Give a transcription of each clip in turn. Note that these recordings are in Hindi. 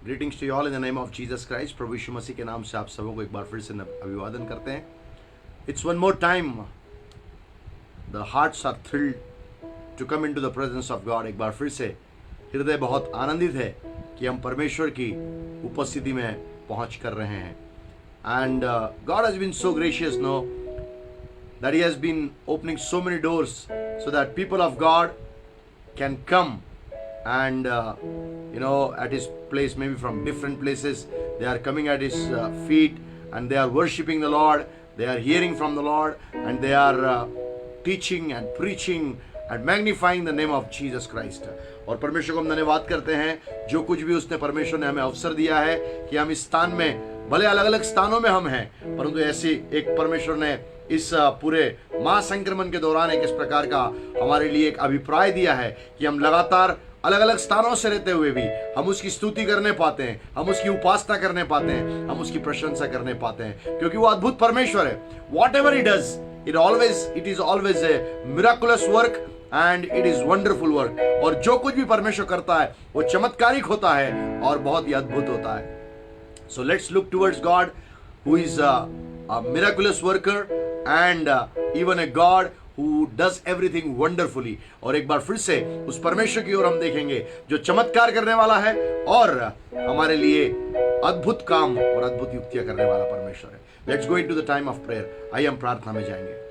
Greetings to all in the name of Jesus Christ. प्रभु यीशु मसीह के नाम से आप सबों को एक बार फिर से अभिवादन करते हैं। It's one more time the hearts are thrilled to come into the presence of God. एक बार फिर से हृदय बहुत आनंदित है कि हम परमेश्वर की उपस्थिति में पहुंच कर रहे हैं। And God has been so gracious know that he has been opening so many doors so that people of God can come and at his place, maybe from different places. They are coming at his feet and they are worshiping the Lord, they are hearing from the Lord, and they are teaching and preaching and magnifying the name of Jesus Christ. और परमेश्वर को हम धन्यवाद करते हैं जो कुछ भी उसने परमेश्वर ने हमें अवसर दिया है कि हम इस स्थान में, भले अलग अलग स्थानों में हम हैं, परंतु ऐसी एक परमेश्वर ने इस पूरे महासंक्रमण के दौरान एक इस प्रकार का हमारे लिए एक अभिप्राय दिया है कि हम लगातार अलग अलग स्थानों से रहते हुए भी हम उसकी स्तुति करने पाते हैं, हम उसकी उपासना करने पाते हैं, हम उसकी प्रशंसा करने पाते हैं, क्योंकि वो अद्भुत परमेश्वर है। What ever he does, it is always a miraculous work and it is wonderful work. और जो कुछ भी परमेश्वर करता है वो चमत्कारिक होता है और बहुत ही अद्भुत होता है। So let's look towards God who is a miraculous worker and even a God who does everything wonderfully। और एक बार फिर से उस परमेश्वर की ओर हम देखेंगे जो चमत्कार करने वाला है और हमारे लिए अद्भुत काम और अद्भुत युक्तियां करने वाला परमेश्वर है। Let's go into the time of prayer. आइए हम प्रार्थना में जाएंगे।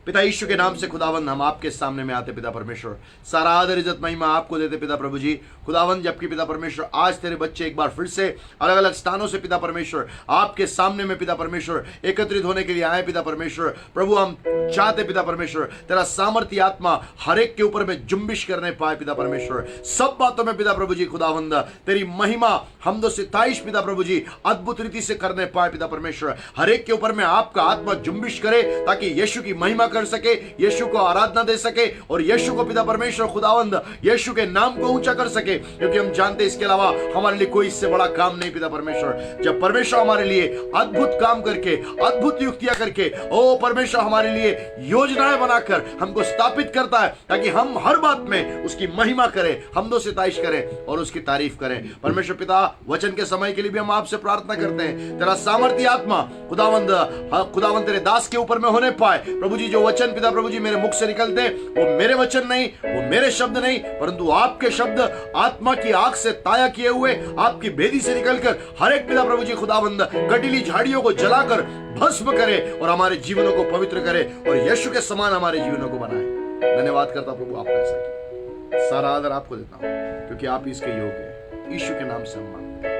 पिता यीशु के नाम से खुदावंद हम आपके सामने में आते पिता परमेश्वर, सारा आदर इज्जत महिमा आपको देते पिता प्रभु जी। खुदावंद जबकि पिता परमेश्वर आज तेरे बच्चे एक बार फिर से अलग अलग स्थानों से पिता परमेश्वर आपके सामने में पिता परमेश्वर एकत्रित होने के लिए आए पिता परमेश्वर प्रभु, हम चाहते पिता परमेश्वर तेरा सामर्थ्य आत्मा हर एक के ऊपर में जुम्बिश करने पाए पिता परमेश्वर। सब बातों में पिता प्रभु जी खुदावंद तेरी महिमा हमदो सिताइश पिता प्रभु जी अद्भुत रीति से करने पाए पिता परमेश्वर। हर एक के ऊपर में आपका आत्मा जुम्बिश करे ताकि यीशु की महिमा कर सके, यीशु को आराधना दे सके और यीशु को पिता परमेश्वर खुदावंद यीशु के नाम को ऊंचा कर सके, क्योंकि हम जानते हैं इसके अलावा हमारे लिए कोई इससे बड़ा काम नहीं पिता परमेश्वर। जब परमेश्वर हमारे लिए अद्भुत काम करके, अद्भुत युक्तियां करके, ओ परमेश्वर हमारे लिए योजनाएं बनाकर हमको स्थापित करता है ताकि हम हर बात में उसकी महिमा करें, हमदो सिताइश करें और उसकी तारीफ करें। परमेश्वर पिता वचन के समय के लिए भी हम आपसे प्रार्थना करते हैं तेरा सामर्थ्य आत्मा खुदावंद तेरे दास के ऊपर में होने पाए प्रभु जी। जो वचन पिता प्रभु जी मेरे मुख से निकलते हैं वो मेरे वचन नहीं, वो मेरे शब्द नहीं, परंतु आपके शब्द आत्मा की आंख से ताया किए हुए आपकी भेदी से निकलकर हर एक पिता प्रभु जी खुदावंद कटीली झाड़ियों को जलाकर भस्म करे और हमारे जीवनों को पवित्र करे और यीशु के समान हमारे जीवनों को बनाए। धन्यवाद करता प्रभु आपने ऐसा किया। सारा आदर आपको देता हूं क्योंकि आप इसके योग्य हैं। यीशु के नाम से हम मांगते हैं,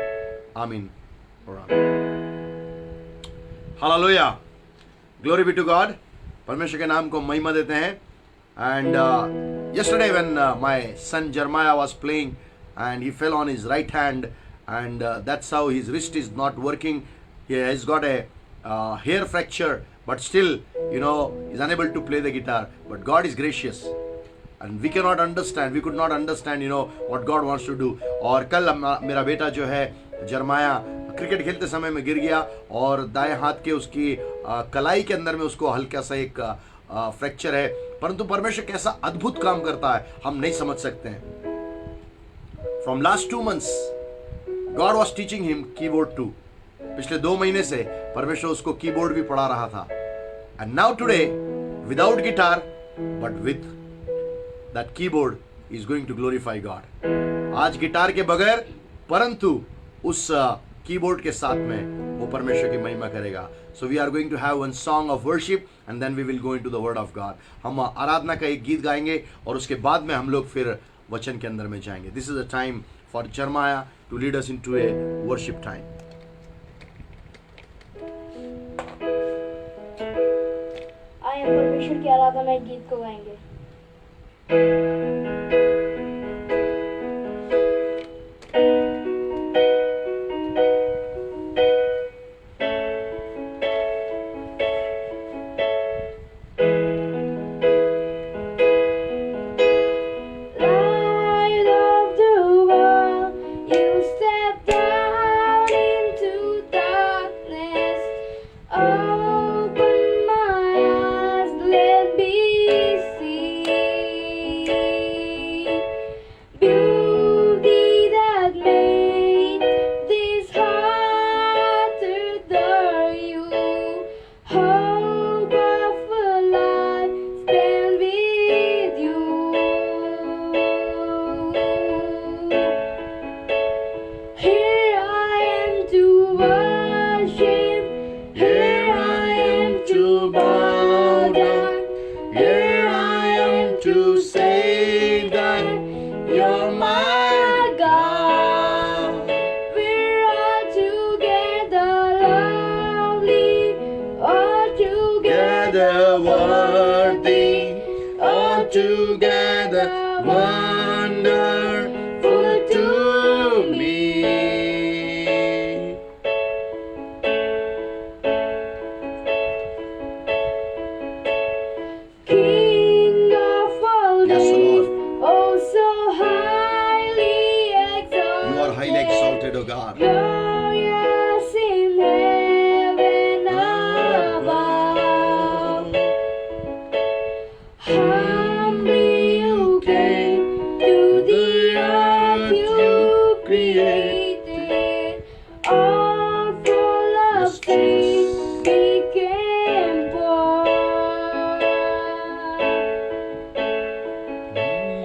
आमीन और आमीन। Hallelujah, glory be to God. परमेश्वर के नाम को महिमा देते हैं। And yesterday when my son Jeremiah was playing and he fell on his right hand and that's how his wrist is not working. He has got a hair fracture but still he's unable to play the guitar, but God is gracious and we could not understand what God wants to do। और कल मेरा बेटा जो है जरमाया क्रिकेट खेलते समय में गिर गया और दाएं हाथ के उसकी कलाई के अंदर में उसको हल्का सा एक फ्रैक्चर है, परंतु परमेश्वर कैसा अद्भुत काम करता है हम नहीं समझ सकते हैं। From last 2 months God was teaching him keyboard too. पिछले 2 महीने से परमेश्वर उसको कीबोर्ड भी पढ़ा रहा था। And now today without guitar but with that keyboard is going to glorify God. आज गिटार के बगैर परंतु उस कीबोर्ड के साथ में वो परमेश्वर की महिमा करेगा। So we are going to have one song of worship and then we will go into the word of God. हम आराधना का एक गीत गाएंगे और उसके बाद में हम लोग फिर वचन के अंदर में जाएंगे। This is the time for Jeremiah to lead us into a worship time. आइए परमेश्वर की आराधना में एक गीत को गाएंगे। Open my eyes, let me see. altogether wonderful to me. King of all Yes, days, Lord. oh so highly exalted. You are highly exalted, O God. Glorious in heaven above. Humbly you came to the earth you created. All full of Yes, sin Jesus. became poor.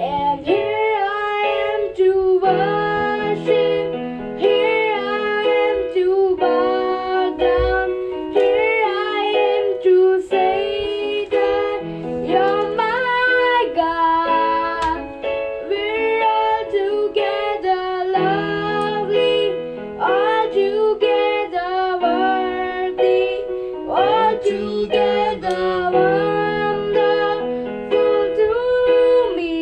And here I am to worship, here I am to bow down, here I am to say that you're my God. We're all together lovely, all together worthy, all together wonderful to me.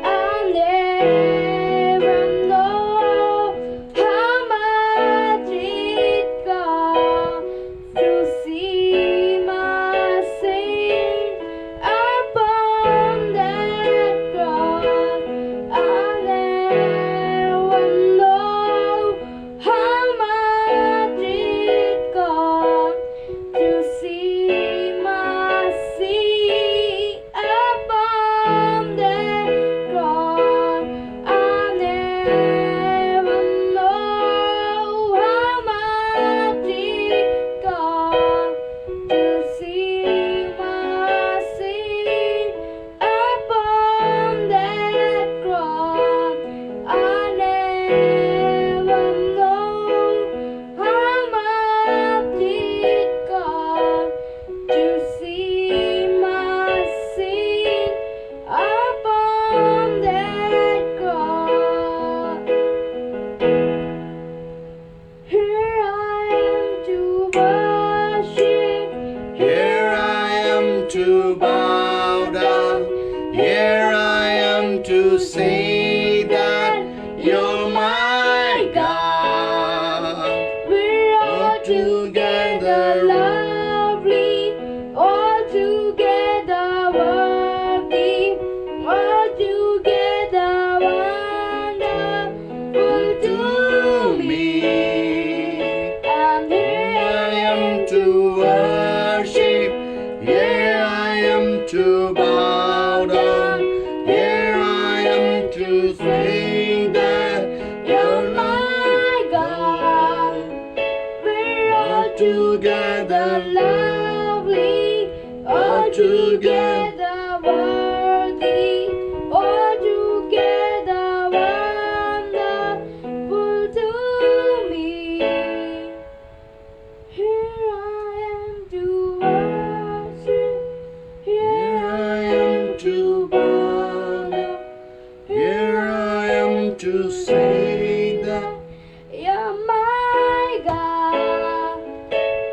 I never know how much it costs to see my sin upon that cross. I never know how much it costs to see my sin upon that cross. I never know how much it costs to see my sin upon that cross. I never know how much it costs to see my sin upon that cross. Here I am to worship, Here I am to bow down. Here I am to say that you're my God. we're all together lovely, all together worthy, all together wonderful to me. And Here I here am to worship. Here I am to bow down. Here I am to say that you're my God. we're all Together lovely, all together worthy, all together wonderful to me. Here I am to worship, here I am to bow down, Here I am to say that you're my God.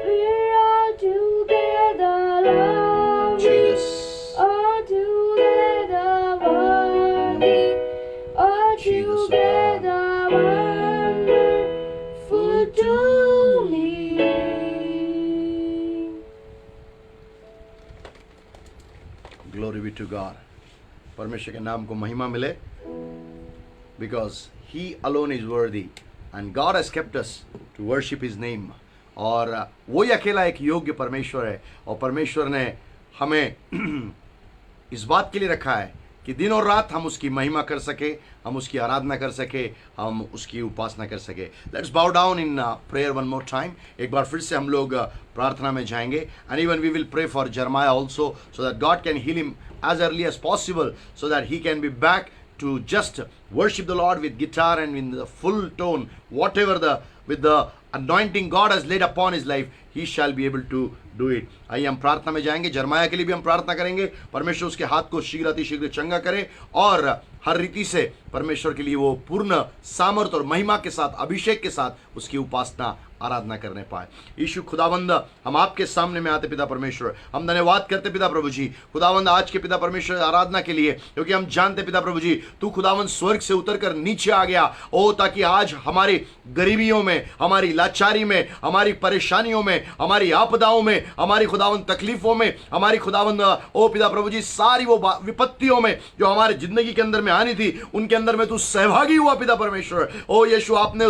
We're all together lovely, Jesus. all together worthy, all Jesus, oh together wonderful to me. Glory be to God. परमेश्वर के नाम को महिमा मिले. Because He alone is worthy and God has kept us to worship His name. और वही अकेला एक योग्य परमेश्वर है और परमेश्वर ने हमें इस बात के लिए रखा है कि दिन और रात हम उसकी महिमा कर सके, हम उसकी आराधना कर सके, हम उसकी उपासना कर सके. Let's bow down in prayer one more time. एक बार फिर से हम लोग प्रार्थना में जाएंगे. And even we will pray for Jeremiah also so that God can heal him as early as possible so that he can be back to just worship the Lord with guitar and in the full tone, whatever with the anointing God has laid upon his life, he shall be able to do it. आइए हम प्रार्थना में जाएंगे. जर्माया के लिए भी हम प्रार्थना करेंगे. परमेश्वर उसके हाथ को शीघ्र अतिशीघ्र चंगा करे और हर रीति से परमेश्वर के लिए वो पूर्ण सामर्थ और महिमा के साथ, अभिषेक के साथ उसकी उपासना आराधना करने पाए। यीशु खुदावंद, हम आपके सामने में आते पिता परमेश्वर, हम धन्यवाद करते पिता प्रभु जी खुदावंद आज के पिता परमेश्वर आराधना के लिए, क्योंकि हम जानते पिता प्रभु जी तू खुदावंद स्वर्ग से उतरकर नीचे आ गया ओ, ताकि आज हमारी गरीबियों में, हमारी लाचारी में, हमारी परेशानियों में, हमारी आपदाओं में, हमारी खुदावंद तकलीफों में, हमारी खुदावंद ओ पिता प्रभु जी सारी वो विपत्तियों में जो हमारे जिंदगी के अंदर में आनी थी, उनके अंदर में तू सहभागी हुआ पिता परमेश्वर। ओ यीशु, आपने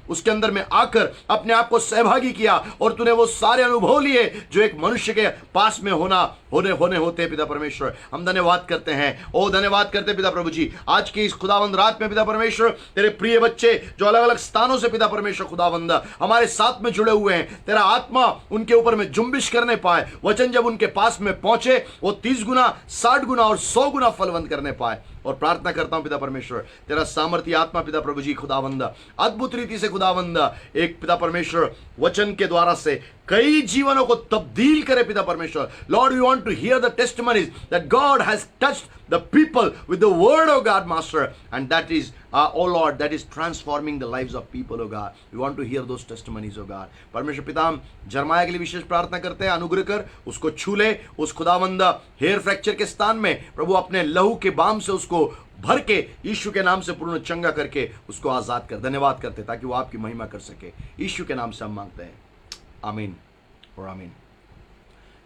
उसके अंदर में आकर अपने आप को सहभागी किया और तूने वो सारे अनुभव लिए जो एक मनुष्य के पास में होने होते पिता परमेश्वर। हम धन्यवाद करते हैं, ओ धन्यवाद करते पिता प्रभु जी आज की इस खुदावंद रात में पिता परमेश्वर, तेरे प्रिय बच्चे जो अलग अलग स्थानों से पिता परमेश्वर खुदावंद हमारे साथ में जुड़े हुए हैं, तेरा आत्मा उनके ऊपर में जुम्बिश करने पाए। वचन जब उनके पास में पहुंचे वो 30 गुना, 60 गुना और 100 गुना फलवंत करने पाए। और प्रार्थना करता हूं पिता परमेश्वर, तेरा सामर्थ्य आत्मा पिता प्रभु जी खुदावंद अद्भुत रीति से खुदावंद एक पिता परमेश्वर वचन के द्वारा से कई जीवनों को तब्दील करे पिता परमेश्वर। Lord, we want to hear the testimonies that God has touched the people with the word of God, Master, and that is oh Lord, that is transforming the lives of people, oh God. We want to hear those testimonies, oh God. परमेश्वर पिता, हम जरमाया के लिए विशेष प्रार्थना करते हैं, अनुग्रह कर उसको छू ले, उस खुदावंद हेयर फ्रैक्चर के स्थान में प्रभु अपने लहू के बाम से उसको भर के यीशु के नाम से पूर्ण चंगा करके उसको आजाद कर। धन्यवाद करते ताकि वो आपकी महिमा कर सके। यीशु के नाम से हम मांगते हैं, आमीन और आमीन।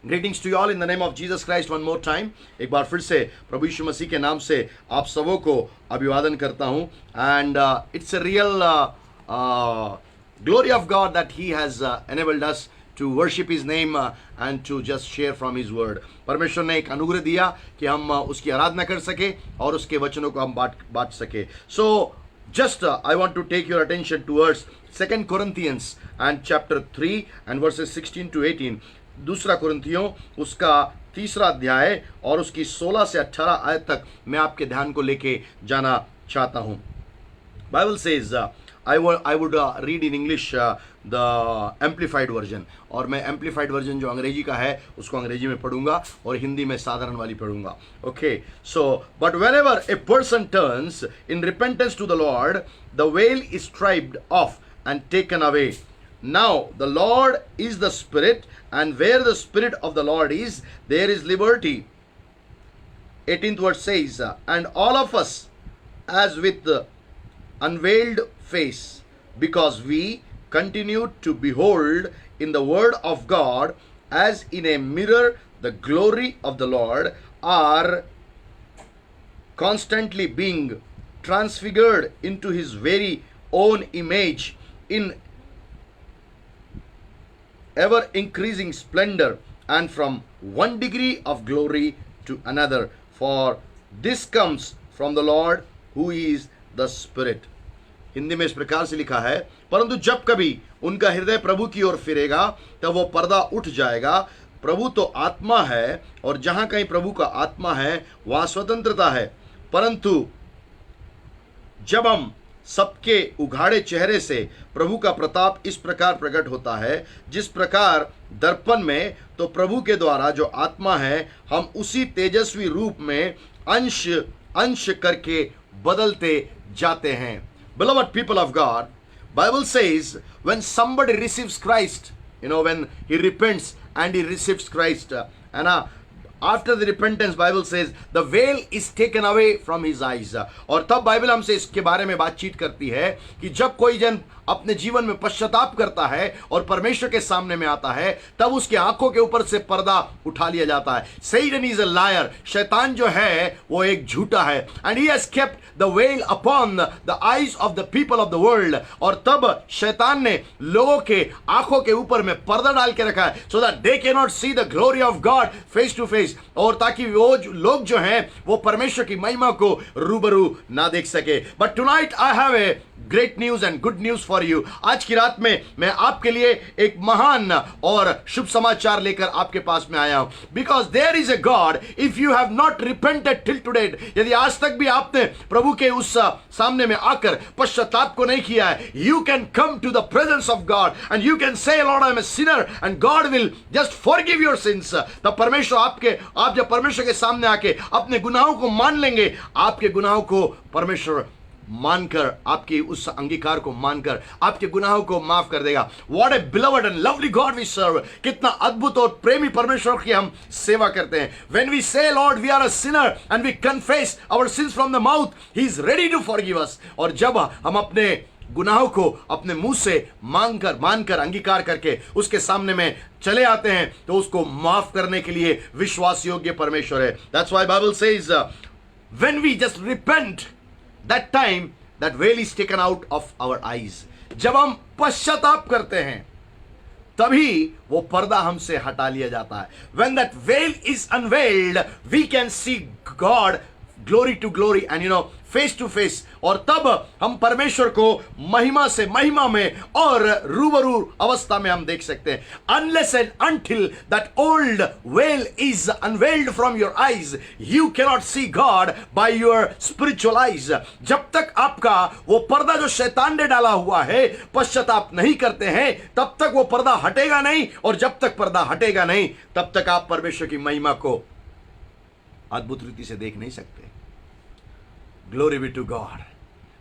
Greetings to you all in the name of Jesus Christ one more time. एक बार फिर से प्रभु यीशु मसीह के नाम से आप सबों को अभिवादन करता हूँ। And it's a real glory of God that He has enabled us to worship His name and to just share from His word. परमेश्वर ने एक अनुग्रह दिया कि हम उसकी आराधना कर सके और उसके वचनों को हम बांट सके। So just I want to take your attention towards 2 Corinthians and chapter 3 and verses 16 to 18. दूसरा कुरिन्थियों उसका 3रा अध्याय और उसकी 16 से 18 आयत तक मैं आपके ध्यान को लेके जाना चाहता हूं। Bible says I would read in English the amplified version, और मैं amplified version जो अंग्रेजी का है उसको अंग्रेजी में पढ़ूंगा और हिंदी में साधारण वाली पढ़ूंगा। Okay, so but whenever a person turns in repentance to the Lord, the veil is stripped off and taken away. Now the Lord is the Spirit, and where the Spirit of the Lord is, there is liberty. 18th verse says, and all of us, as with the unveiled face, because we continue to behold in the Word of God as in a mirror the glory of the Lord, are constantly being transfigured into His very own image in ever increasing splendor, and from one degree of glory to another, for this comes from the Lord who is the Spirit. Hindi में इस प्रकार से लिखा है, परंतु जब कभी उनका हृदय प्रभु की ओर फिरेगा तब वो पर्दा उठ जाएगा। प्रभु तो आत्मा है और जहां कहीं प्रभु का आत्मा है वहां स्वतंत्रता है। परंतु जब हम सबके उघाड़े चेहरे से प्रभु का प्रताप इस प्रकार प्रकट होता है जिस प्रकार दर्पण में, तो प्रभु के द्वारा जो आत्मा है हम उसी तेजस्वी रूप में अंश अंश करके बदलते जाते हैं। Beloved people of God, Bible says when somebody receives Christ, when he repents and he receives Christ, and after the repentance, Bible says the veil is taken away from his eyes. और तब बाइबल हमसे इसके बारे में बातचीत करती है कि जब कोई जन अपने जीवन में पश्चाताप करता है और परमेश्वर के सामने में आता है तब उसके आंखों के ऊपर से पर्दा उठा लिया जाता है। Satan is a liar. शैतान जो है वो एक झूठा है। And he has kept the veil upon the eyes of the people of the world. और तब शैतान ने लोगों के आंखों के ऊपर में पर्दा डाल के रखा है so that they cannot see the glory of God face to face. और ताकि वो लोग जो हैं वो परमेश्वर की महिमा को रूबरू ना देख सके। But tonight I have a great news and good news for you. आज की रात में मैं आपके लिए एक महान और शुभ समाचार लेकर आपके पास में आया हूं। Because there is a God, if you have not repented till today, यदि आज तक भी आपने प्रभु के उस सामने में आकर पश्चाताप को नहीं किया है, you can come to the presence of God and you can say, Lord, I am a sinner, and God will just forgive your sins. तब परमेश्वर आप जब परमेश्वर के सामने आके अपने गुनाहों को मान लेंगे, आपके गुनाहों को परमेश्वर मानकर, आपकी उस अंगीकार को मानकर आपके गुनाहों को माफ कर देगा। What a beloved and lovely God we serve, कितना अद्भुत और प्रेमी परमेश्वर की हम सेवा करते हैं। When we say Lord we are a sinner and we confess our sins from the mouth, he is ready to forgive us. और जब हम अपने गुनाहों को अपने मुंह से मानकर अंगीकार करके उसके सामने में चले आते हैं, तो उसको माफ करने के लिए विश्वास योग्य परमेश्वर है। That's why Bible says when we just repent, that time that veil is taken out of our eyes. जब हम पश्चाताप करते हैं तभी वो पर्दा हमसे हटा लिया जाता है। When that veil is unveiled we can see God glory to glory and face to face. और तब हम परमेश्वर को महिमा से महिमा में और रूबरू अवस्था में हम देख सकते हैं। Unless and until that old well is unveiled from your eyes, you cannot see God by your spiritual eyes. जब तक आपका वो पर्दा जो शैतान ने डाला हुआ है पश्चाताप नहीं करते हैं, तब तक वो पर्दा हटेगा नहीं। और जब तक पर्दा हटेगा नहीं, तब तक आप परमेश्वर की महिमा को अद्भुत रीति से देख नहीं सकते। ग्लोरी बी टू गॉड,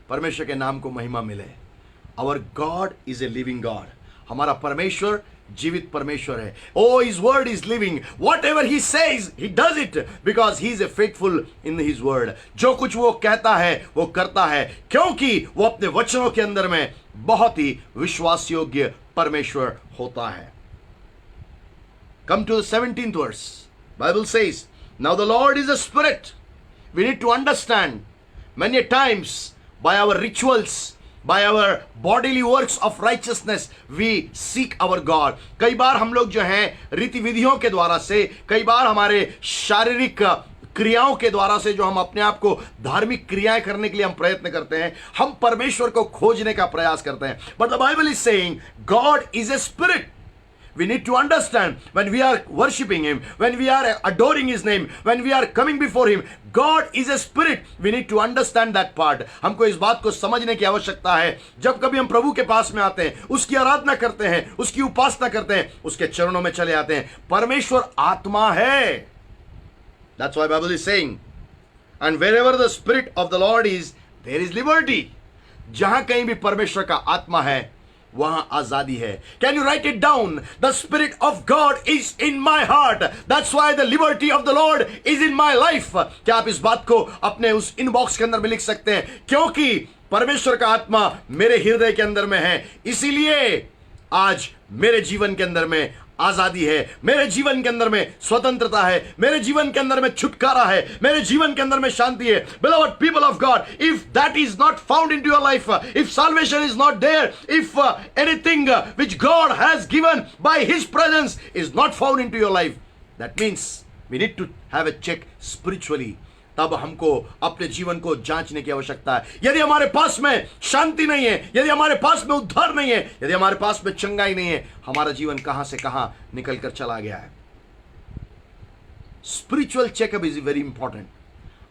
परमेश्वर के नाम को महिमा मिले। Our God is a living God, हमारा परमेश्वर जीवित परमेश्वर है। Oh his word is living, what ever he says he does it because he is a faithful in his word. जो कुछ वो कहता है वो करता है, क्योंकि वो अपने वचनों के अंदर में बहुत ही विश्वास योग्य परमेश्वर होता है। Come to the 17th verse. Bible says, now the Lord is a spirit. We need to understand many times by our rituals, by our bodily works of righteousness, we seek our God. कई बार हम लोग जो हैं रीति विधियों के द्वारा से, कई बार हमारे शारीरिक क्रियाओं के द्वारा से जो हम अपने आप को धार्मिक क्रियाएं करने के लिए हम प्रयत्न करते हैं, हम परमेश्वर को खोजने का प्रयास करते हैं। But the Bible is saying God is a spirit. We need to understand when we are worshiping Him, when we are adoring His name, when we are coming before Him, God is a spirit. We need to understand that part. हमको इस बात को समझने की आवश्यकता है। जब कभी हम प्रभु के पास में आते हैं, उसकी आराधना करते हैं, उसकी उपासना करते हैं, उसके चरणों में चले आते हैं, परमेश्वर आत्मा है। That's why Bible is saying, and wherever the spirit of the Lord is, there is liberty. जहां कहीं भी परमेश्वर का आत्मा है वहां आजादी है। Can you right it down? The spirit of God is in my heart, that's why the liberty of the Lord is in my life. क्या आप इस बात को अपने उस इनबॉक्स के अंदर में लिख सकते हैं? क्योंकि परमेश्वर का आत्मा मेरे हृदय के अंदर में है, इसीलिए आज मेरे जीवन के अंदर में आजादी है, मेरे जीवन के अंदर में स्वतंत्रता है, मेरे जीवन के अंदर में छुटकारा है, मेरे जीवन के अंदर में शांति है। Beloved people of God, if that is not found into your life, if salvation is not there, if anything which God has given by His presence is not found into your life, that means we need to have a check spiritually. तब हमको अपने जीवन को जांचने की आवश्यकता है। यदि हमारे पास में शांति नहीं है, यदि हमारे पास में उद्धार नहीं है, यदि हमारे पास में चंगाई नहीं है, हमारा जीवन कहां से कहां निकल कर चला गया है। Spiritual checkup is very important.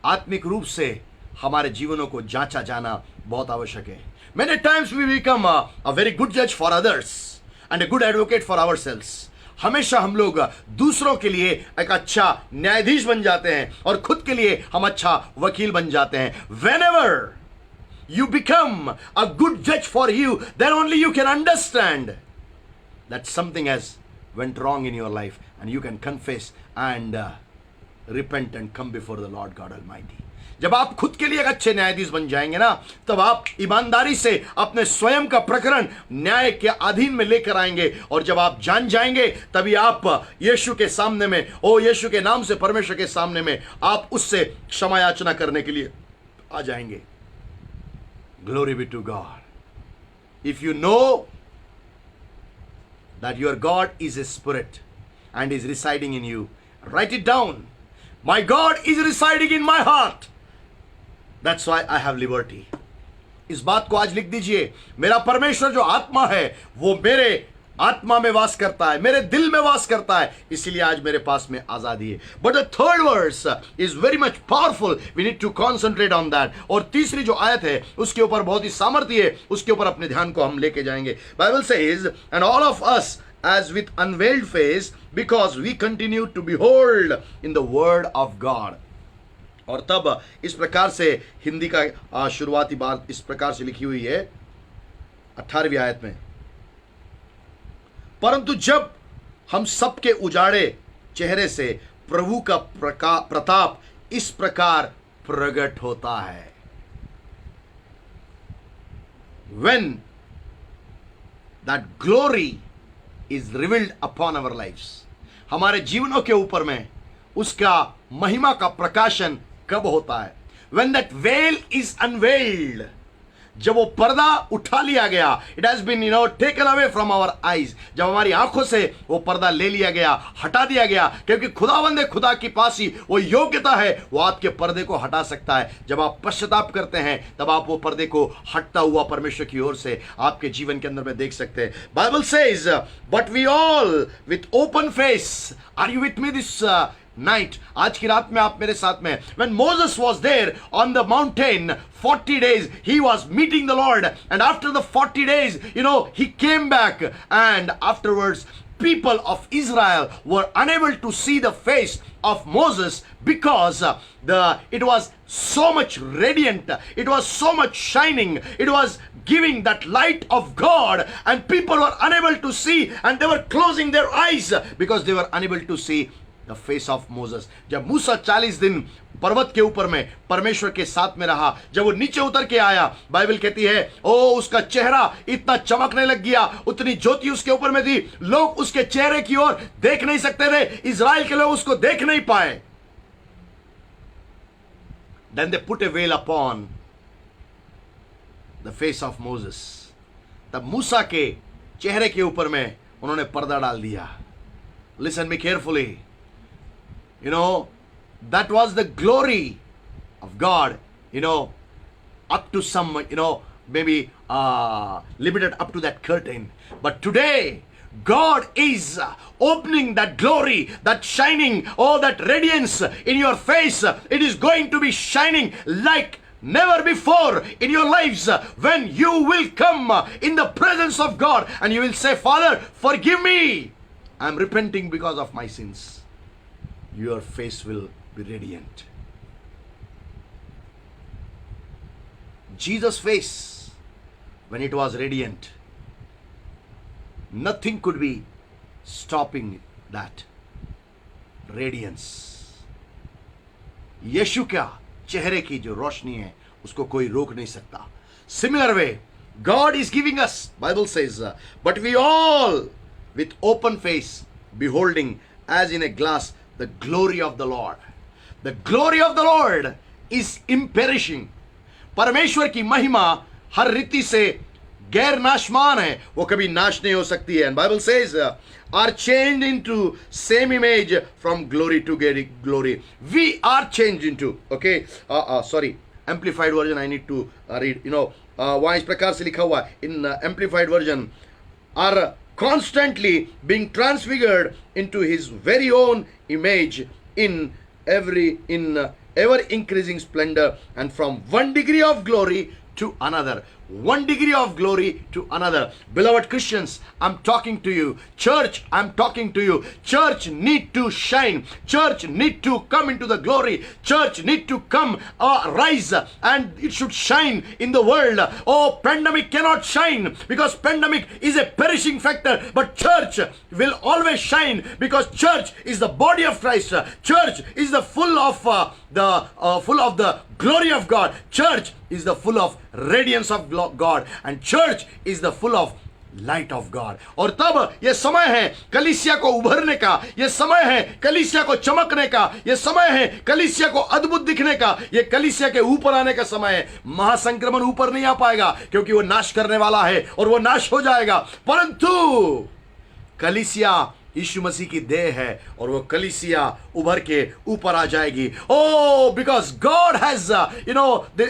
आत्मिक रूप से हमारे जीवनों को जांचा जाना बहुत आवश्यक है। Many times we become a very good जज for others and a good advocate for ourselves. हमेशा हम लोग दूसरों के लिए एक अच्छा न्यायाधीश बन जाते हैं और खुद के लिए हम अच्छा वकील बन जाते हैं। Whenever you become a good judge for you, then only you can understand that something has went wrong in your life and you can confess and repent and come before the Lord God Almighty. जब आप खुद के लिए एक अच्छे न्यायाधीश बन जाएंगे ना, तब आप ईमानदारी से अपने स्वयं का प्रकरण न्याय के अधीन में लेकर आएंगे। और जब आप जान जाएंगे तभी आप यीशु के सामने में, ओ यीशु के नाम से परमेश्वर के सामने में आप उससे क्षमा याचना करने के लिए आ जाएंगे। Glory be to God. If you know that your God is a spirit and is residing in you, write it down. My God is residing in my heart. That's why I have liberty. इस बात को आज लिख दीजिए। मेरा परमेश्वर जो आत्मा है वो मेरे आत्मा में वास करता है, मेरे दिल में वास करता है, इसीलिए आज मेरे पास में आजादी है। But the third verse is very much powerful, we need to concentrate on that. और तीसरी जो आयत है उसके ऊपर बहुत ही सामर्थ्य है, उसके ऊपर अपने ध्यान को हम लेके जाएंगे। Bible says, and all of us as with unveiled face, because we continue to behold in the word of God. और तब इस प्रकार से हिंदी का शुरुआती बात इस प्रकार से लिखी हुई है 18वीं आयत में, परंतु जब हम सबके उजाड़े चेहरे से प्रभु का प्रताप इस प्रकार प्रकट होता है। When that glory is revealed upon our lives, हमारे जीवनों के ऊपर में उसका महिमा का प्रकाशन कब होता है? When that veil is unveiled, जब वो पर्दा उठा लिया गया, it has been taken away from our eyes, जब हमारी आंखों से वो पर्दा ले लिया गया, हटा दिया गया, क्योंकि खुदावंद खुदा के पास ही वो योग्यता है, वो आपके पर्दे को हटा सकता है। जब आप पश्चाताप करते हैं तब आप वो पर्दे को हटता हुआ परमेश्वर की ओर से आपके जीवन के अंदर में देख सकते हैं। Bible says, but we all with open face, are you with me this night, आज की रात में आप मेरे साथ में, when Moses was there on the mountain 40 days, he was meeting the Lord, and after the 40 days, he came back, and afterwards people of Israel were unable to see the face of Moses because it was so much radiant, it was so much shining, it was giving that light of God, and people were unable to see, and they were closing their eyes because they were unable to see the face of Moses. जब मूसा 40 दिन पर्वत के ऊपर में परमेश्वर के साथ में रहा, जब वो नीचे उतर के आया, बाइबल कहती है उसका चेहरा इतना चमकने लग गया, उतनी ज्योति उसके ऊपर में थी, लोग उसके चेहरे की ओर देख नहीं सकते थे, इजराइल के लोग उसको देख नहीं पाए। Then they put a veil upon the face of Moses. तब मूसा के चेहरे के ऊपर में उन्होंने पर्दा डाल दिया। Listen me carefully. That was the glory of God, up to some, maybe limited up to that curtain. But today, God is opening that glory, that shining, that radiance in your face. It is going to be shining like never before in your lives when you will come in the presence of God and you will say, Father, forgive me. I am repenting because of my sins. Your face will be radiant. Jesus' face, when it was radiant, nothing could be stopping that radiance. यीशु का चेहरे की जो रोशनी है उसको कोई रोक नहीं सकता. Similar way, God is giving us, Bible says, but we all with open face beholding as in a glass the glory of the Lord. The glory of the Lord is imperishing. परमेश्वर की महिमा हर रीति से गैर नाशमान है, वो कभी नाश नहीं हो सकती है. And Bible says, are changed into same image from glory to glory. We are changed into, okay, sorry, amplified version I need to read. वहाँ इस प्रकार से लिखा हुआ in amplified version, are constantly being transfigured into his very own image in ever increasing splendor, and from one degree of glory to another. One degree of glory to another. Beloved Christians, I'm talking to you. Church, I'm talking to you. Church need to shine. Church need to come into the glory. Church need to come, rise, and it should shine in the world. Pandemic cannot shine because pandemic is a perishing factor, but church will always shine because church is the body of Christ. Church is the full of the glory of God. Church is the full of radiance of God, and church is the full of light of God. और तब यह समय है कलीसिया को उभरने का, यह समय है कलीसिया को चमकने का, यह समय है कलीसिया को अद्भुत दिखने का, यह कलीसिया के ऊपर आने का समय है. महासंक्रमण ऊपर नहीं आ पाएगा क्योंकि वो नाश करने वाला है और वो नाश हो जाएगा, परंतु कलीसिया यीशु मसीह की देह है और वो कलीसिया उभर के ऊपर आ जाएगी. Because God has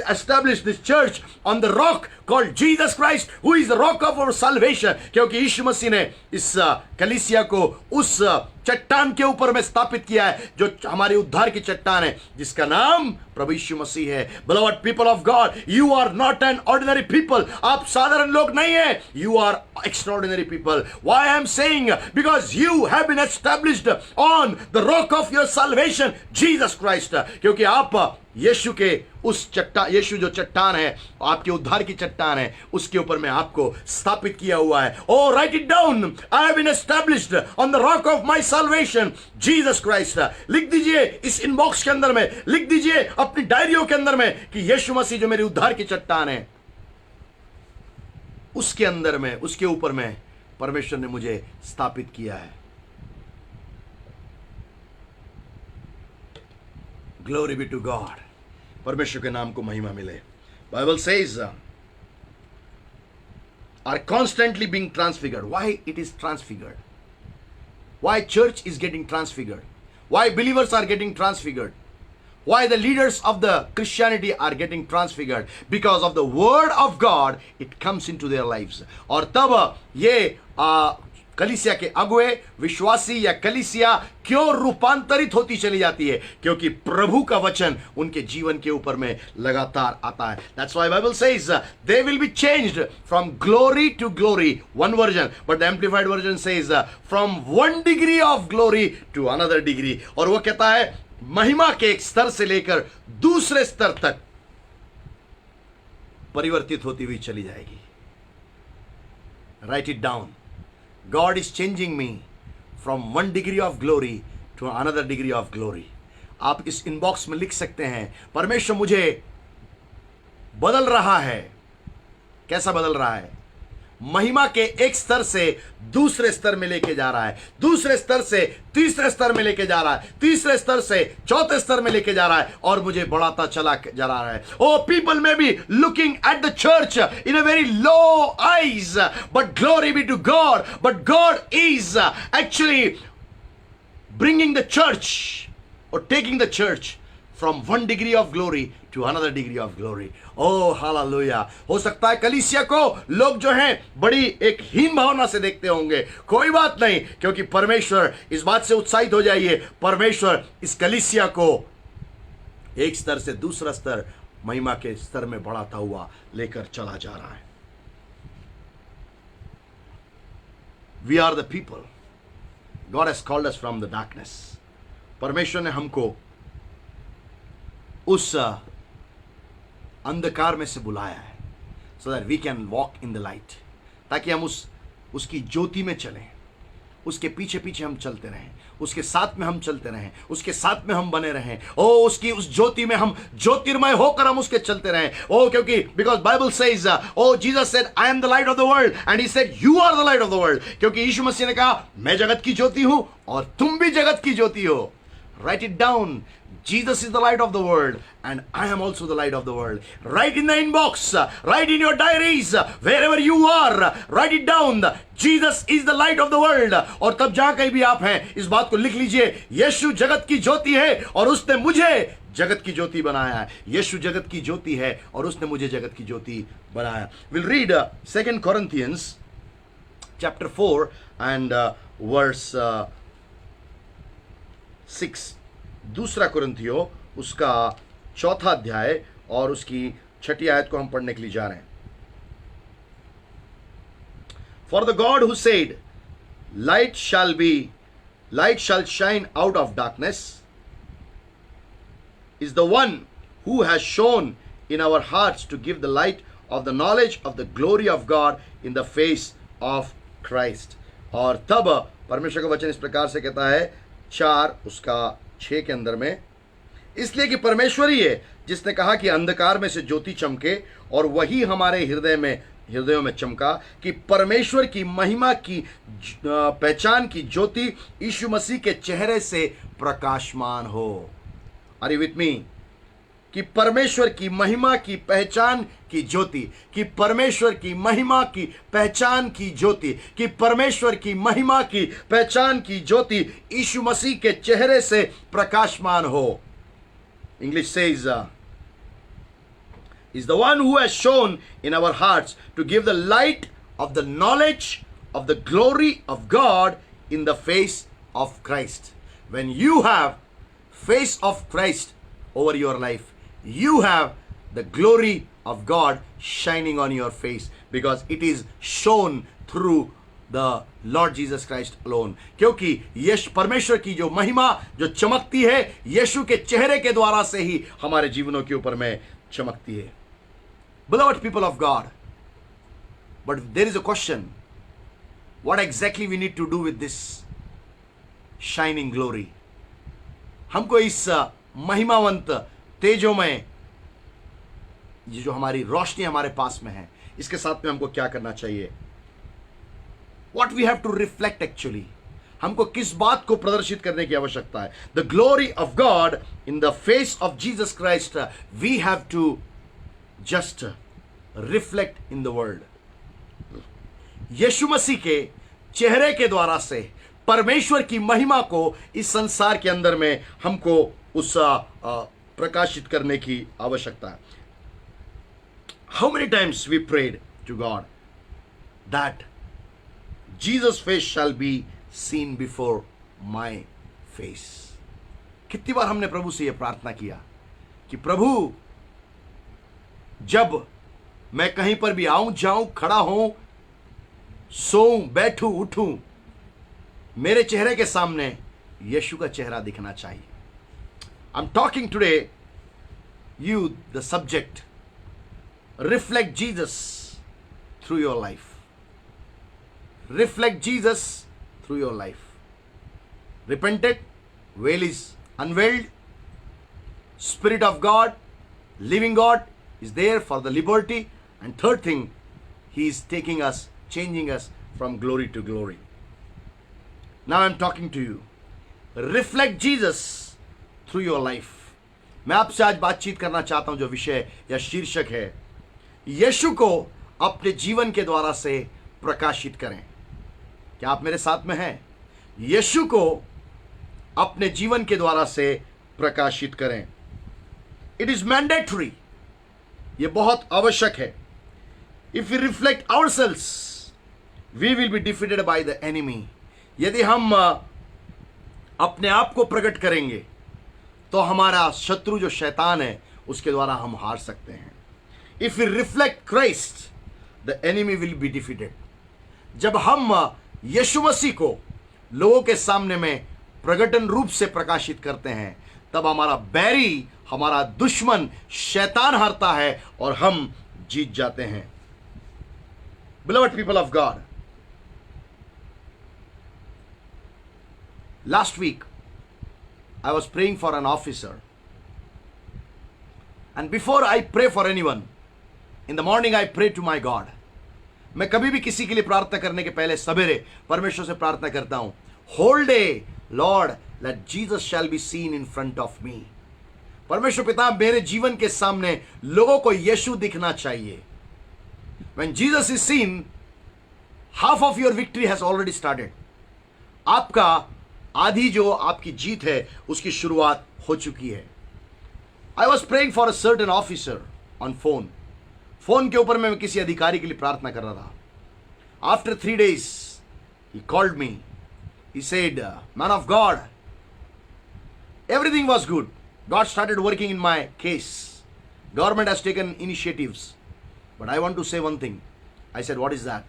established this church on the rock called Jesus Christ, who is the rock of our salvation. क्योंकि यीशु मसीह ने इस कलीसिया को उस चट्टान के ऊपर में स्थापित किया है जो हमारे उद्धार की चट्टान है, जिसका नाम प्रभु यीशु मसीह है. Beloved people of God, you are not an ordinary people. आप साधारण लोग नहीं हैं. You are extraordinary people. Why I am saying? Because you have been established on the rock of your salvation, Jesus Christ. क्योंकि आप यीशु जो चट्टान है, आपके उद्धार की चट्टान है, उसके ऊपर मैं आपको स्थापित किया हुआ है। Oh write it down, I have been established on the rock of my salvation Jesus Christ. लिख दीजिए इस इनबॉक्स के अंदर में, लिख दीजिए अपनी डायरियों के अंदर में कि यीशु मसीह जो मेरी उद्धार की चट्टान है, उसके अंदर में, उसके ऊपर में परमेश्वर ने मुझे स्थापित किया है। Glory be to God. परमेश्वर के नाम को महिमा मिले। Bible says are constantly being transfigured. Why it is transfigured? Why church is getting transfigured? Why believers are getting transfigured? Why the leaders of the Christianity are getting transfigured? Because of the word of God, it comes into their lives. और तब ये कलीसिया के अगुए, विश्वासी या कलीसिया क्यों रूपांतरित होती चली जाती है? क्योंकि प्रभु का वचन उनके जीवन के ऊपर में लगातार आता है। That's why Bible says they will be changed from glory to glory. One version, but the amplified version says from one degree of glory to another degree. और वो कहता है महिमा के एक स्तर से लेकर दूसरे स्तर तक परिवर्तित होती हुई चली जाएगी। Write it down. God is changing me from one degree of glory to another degree of glory. आप इस इनबॉक्स में लिख सकते हैं, परमेश्वर मुझे बदल रहा है। कैसा बदल रहा है? महिमा के एक स्तर से दूसरे स्तर में लेके जा रहा है, दूसरे स्तर से तीसरे स्तर में लेके जा रहा है, तीसरे स्तर से चौथे स्तर में लेके जा रहा है, और मुझे बढ़ाता चला जा रहा है। Oh people may be looking at the church in a very low eyes, but glory be to God, but God is actually bringing the church और taking the church from one degree of glory to another degree of glory. Oh hallelujah. हो सकता है कलीसिया को लोग जो हैं बड़ी एक हीन भावना से देखते होंगे। कोई बात नहीं, क्योंकि परमेश्वर, इस बात से उत्साहित हो जाइए, परमेश्वर इस कलीसिया को एक स्तर से दूसरा स्तर, महिमा के स्तर में बढ़ाता हुआ लेकर चला जा रहा है। We are the people. God has called us from the darkness. परमेश्वर ने हमको उस अंधकार में से बुलाया है, so that we can walk in the light, ताकि हम उसकी ज्योति में चलें, उसके पीछे पीछे हम चलते रहें, उसके साथ में हम चलते रहें, उसके साथ में हम बने रहें। ओ उसकी उस ज्योति में हम ज्योतिर्मय होकर हम उसके चलते रहें। ओ क्योंकि because Bible says, oh Jesus said I am the light of the world and he said you are the light of the world. क्योंकि यीशु मसीह ने कहा मैं जगत की ज्योति हूं और तुम भी जगत की ज्योति हो। Write it down. Jesus is the light of the world and I am also the light of the world. Write in the inbox, write in your diaries, wherever you are, write it down. Jesus is the light of the world. और तब जहां कहीं भी आप हैं, इस बात को लिख लीजिए, यीशु जगत की ज्योति है और उसने मुझे जगत की ज्योति बनाया है। यीशु जगत की ज्योति है और उसने मुझे जगत की ज्योति बनाया। We'll read 2 Corinthians chapter 4 and verse 6। दूसरा कुरिन्थियों उसका 4था अध्याय और उसकी 6ठी आयत को हम पढ़ने के लिए जा रहे हैं। For the God who said, light shall shine out of darkness, is the one who has shone in our hearts to give the light of the knowledge of the glory of God in the face of Christ। और तब परमेश्वर का वचन इस प्रकार से कहता है, 4 उसका 6 के अंदर में, इसलिए कि परमेश्वर ही है जिसने कहा कि अंधकार में से ज्योति चमके, और वही हमारे हृदयों में चमका कि परमेश्वर की महिमा की पहचान की ज्योति यीशु मसीह के चेहरे से प्रकाशमान हो। Are you with me? कि परमेश्वर की महिमा की पहचान की ज्योति, कि परमेश्वर की महिमा की पहचान की ज्योति, कि परमेश्वर की महिमा की पहचान की ज्योति यीशु मसीह के चेहरे से प्रकाशमान हो। English says is the one who has shone in our hearts to give the light of the knowledge of the glory of God in the face of Christ. When you have face of Christ over your life, you have the glory of God shining on your face, because it is shown through the Lord Jesus Christ alone, क्योंकि यीशु परमेश्वर की जो महिमा जो चमकती है यीशु के चेहरे के द्वारा से ही हमारे जीवनों के ऊपर में चमकती है। Beloved people of God, but there is a question, what exactly we need to do with this shining glory? हमको इस महिमावंत तेजोमय ये जो हमारी रोशनी हमारे पास में है इसके साथ में हमको क्या करना चाहिए? What we have to reflect actually, हमको किस बात को प्रदर्शित करने की आवश्यकता है? The glory of God in the face of Jesus Christ, we have to just reflect in the world. यीशु मसीह के चेहरे के द्वारा से परमेश्वर की महिमा को इस संसार के अंदर में हमको उस प्रकाशित करने की आवश्यकता है। How many times we prayed to God that Jesus' face shall be seen before my face? कितनी बार हमने प्रभु से यह प्रार्थना किया कि प्रभु जब मैं कहीं पर भी आऊं जाऊं खड़ा हूं सोऊं बैठूं उठूं मेरे चेहरे के सामने यीशु का चेहरा दिखना चाहिए। I am talking today you the subject reflect Jesus through your life. Reflect Jesus through your life. Repented, veil is unveiled. Spirit of God, living God is there for the liberty. And third thing, He is taking us, changing us from glory to glory. Now I am talking to you. Reflect Jesus through your life. मैं आपसे आज बातचीत करना चाहता हूं जो विषय या शीर्षक है यीशु को अपने जीवन के द्वारा से प्रकाशित करें। क्या आप मेरे साथ में हैं? यीशु को अपने जीवन के द्वारा से प्रकाशित करें। इट इज मैंडेटरी, ये बहुत आवश्यक है। If we reflect ourselves we will be defeated by the enemy. यदि हम अपने आप को प्रकट करेंगे तो हमारा शत्रु जो शैतान है उसके द्वारा हम हार सकते हैं। If we reflect Christ, the enemy will be defeated. जब हम यीशु मसीह को लोगों के सामने में प्रगटन रूप से प्रकाशित करते हैं तब हमारा बैरी, हमारा दुश्मन शैतान हारता है और हम जीत जाते हैं। Beloved people of God, last week I was praying for an officer, and before I pray for anyone, in the morning I pray to my God. मैं कभी भी किसी के लिए प्रार्थना करने के पहले सवेरे परमेश्वर से प्रार्थना करता हूं, whole day Lord let Jesus shall be seen in front of me. परमेश्वर पिता मेरे जीवन के सामने लोगों को यीशु दिखना चाहिए। When Jesus is seen, half of your victory has already started. आपका आधी जो आपकी जीत है उसकी शुरुआत हो चुकी है। I was praying for a certain officer on phone. Phone के ऊपर मैं किसी अधिकारी के लिए प्रार्थना कर रहा था। After 3 days he called me. He said, man of God, everything was good. God started working in my case. Government has taken initiatives. But I want to say one thing. I said, what is that?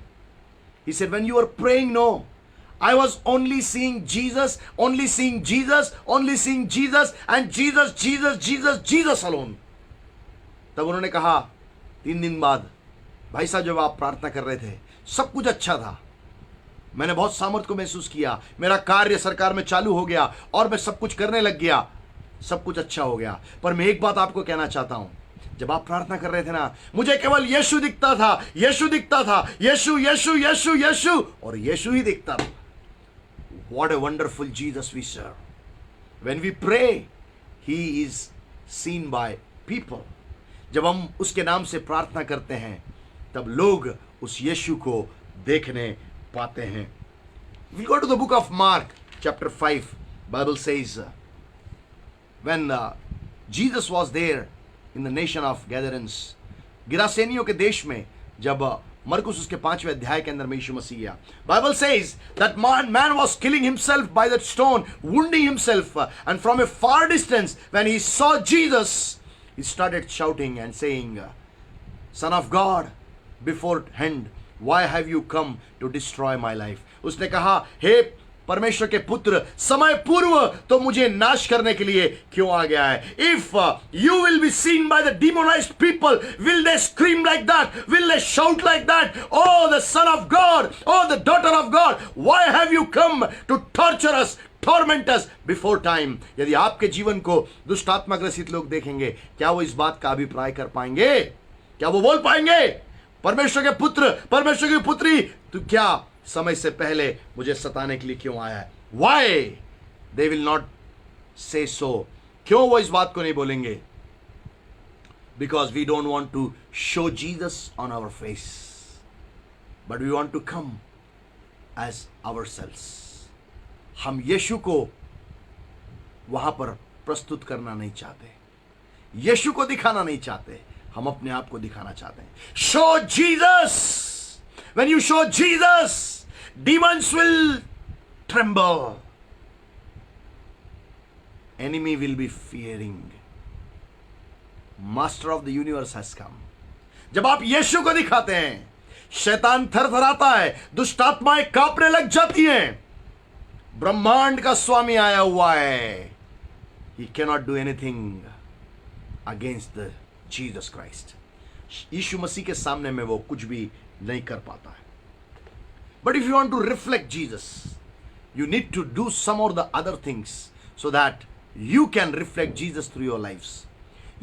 He said, when you were praying, no. I was only seeing Jesus, only seeing Jesus, only seeing Jesus, and Jesus, Jesus, Jesus, Jesus alone. तब उन्होंने कहा 3 दिन बाद, भाई साहब जब आप प्रार्थना कर रहे थे सब कुछ अच्छा था, मैंने बहुत सामर्थ को महसूस किया, मेरा कार्य सरकार में चालू हो गया और मैं सब कुछ करने लग गया, सब कुछ अच्छा हो गया। पर मैं एक बात आपको कहना चाहता हूं, जब आप प्रार्थना कर रहे थे ना, मुझे केवल यीशु दिखता था, यीशु दिखता था, यीशु यीशु यीशु यीशु और यीशु ही दिखता था। What a wonderful Jesus we serve. When we pray, He is seen by people. जब हम उसके नाम से प्रार्थना करते हैं तब लोग उस यीशु को देखने पाते हैं। We go to the book of Mark chapter 5. Bible says when Jesus was there in the nation of Gadarenes, गिरासेनियों के देश में जब मरकुस उसके 5वें अध्याय के अंदर में यीशु मसीह गया, Bible says that man was killing himself by that stone, wounding himself, and from a far distance when he saw Jesus, he started shouting and saying, Son of God, beforehand Why have you come to destroy my life? उसने कहा, हे परमेश्वर के पुत्र, समय पूर्व तो मुझे नाश करने के लिए क्यों आ गया है? If you will be seen by the demonized people, will they scream like that? Will they shout like that? Oh, the Son of God, oh, the daughter of God, why have you come to torture us, torment us before time? यदि आपके जीवन को दुष्ट आत्मा ग्रसित लोग देखेंगे, क्या वो इस बात का अभिप्राय कर पाएंगे? क्या वो बोल पाएंगे, परमेश्वर के पुत्र, परमेश्वर की पुत्री, तू क्या समय से पहले मुझे सताने के लिए क्यों आया है? Why they will not say so? क्यों वो इस बात को नहीं बोलेंगे? Because we don't want to show Jesus on our face, but we want to come as ourselves. हम यीशु को वहां पर प्रस्तुत करना नहीं चाहते, यीशु को दिखाना नहीं चाहते, हम अपने आप को दिखाना चाहते हैं. Show Jesus. When you show Jesus, demons will tremble. Enemy will be fearing. Master of the universe has come. जब आप यीशु को दिखाते हैं, शैतान थरथराता है, दुष्ट आत्माएं कांपने लग जाती हैं. ब्रह्मांड का स्वामी आया हुआ है. He cannot do anything against the Jesus Christ. यीशु मसीह के सामने में वो कुछ भी नहीं कर पाता है. But if you want to reflect Jesus, you need to do some or the other things so that you can reflect Jesus through your lives.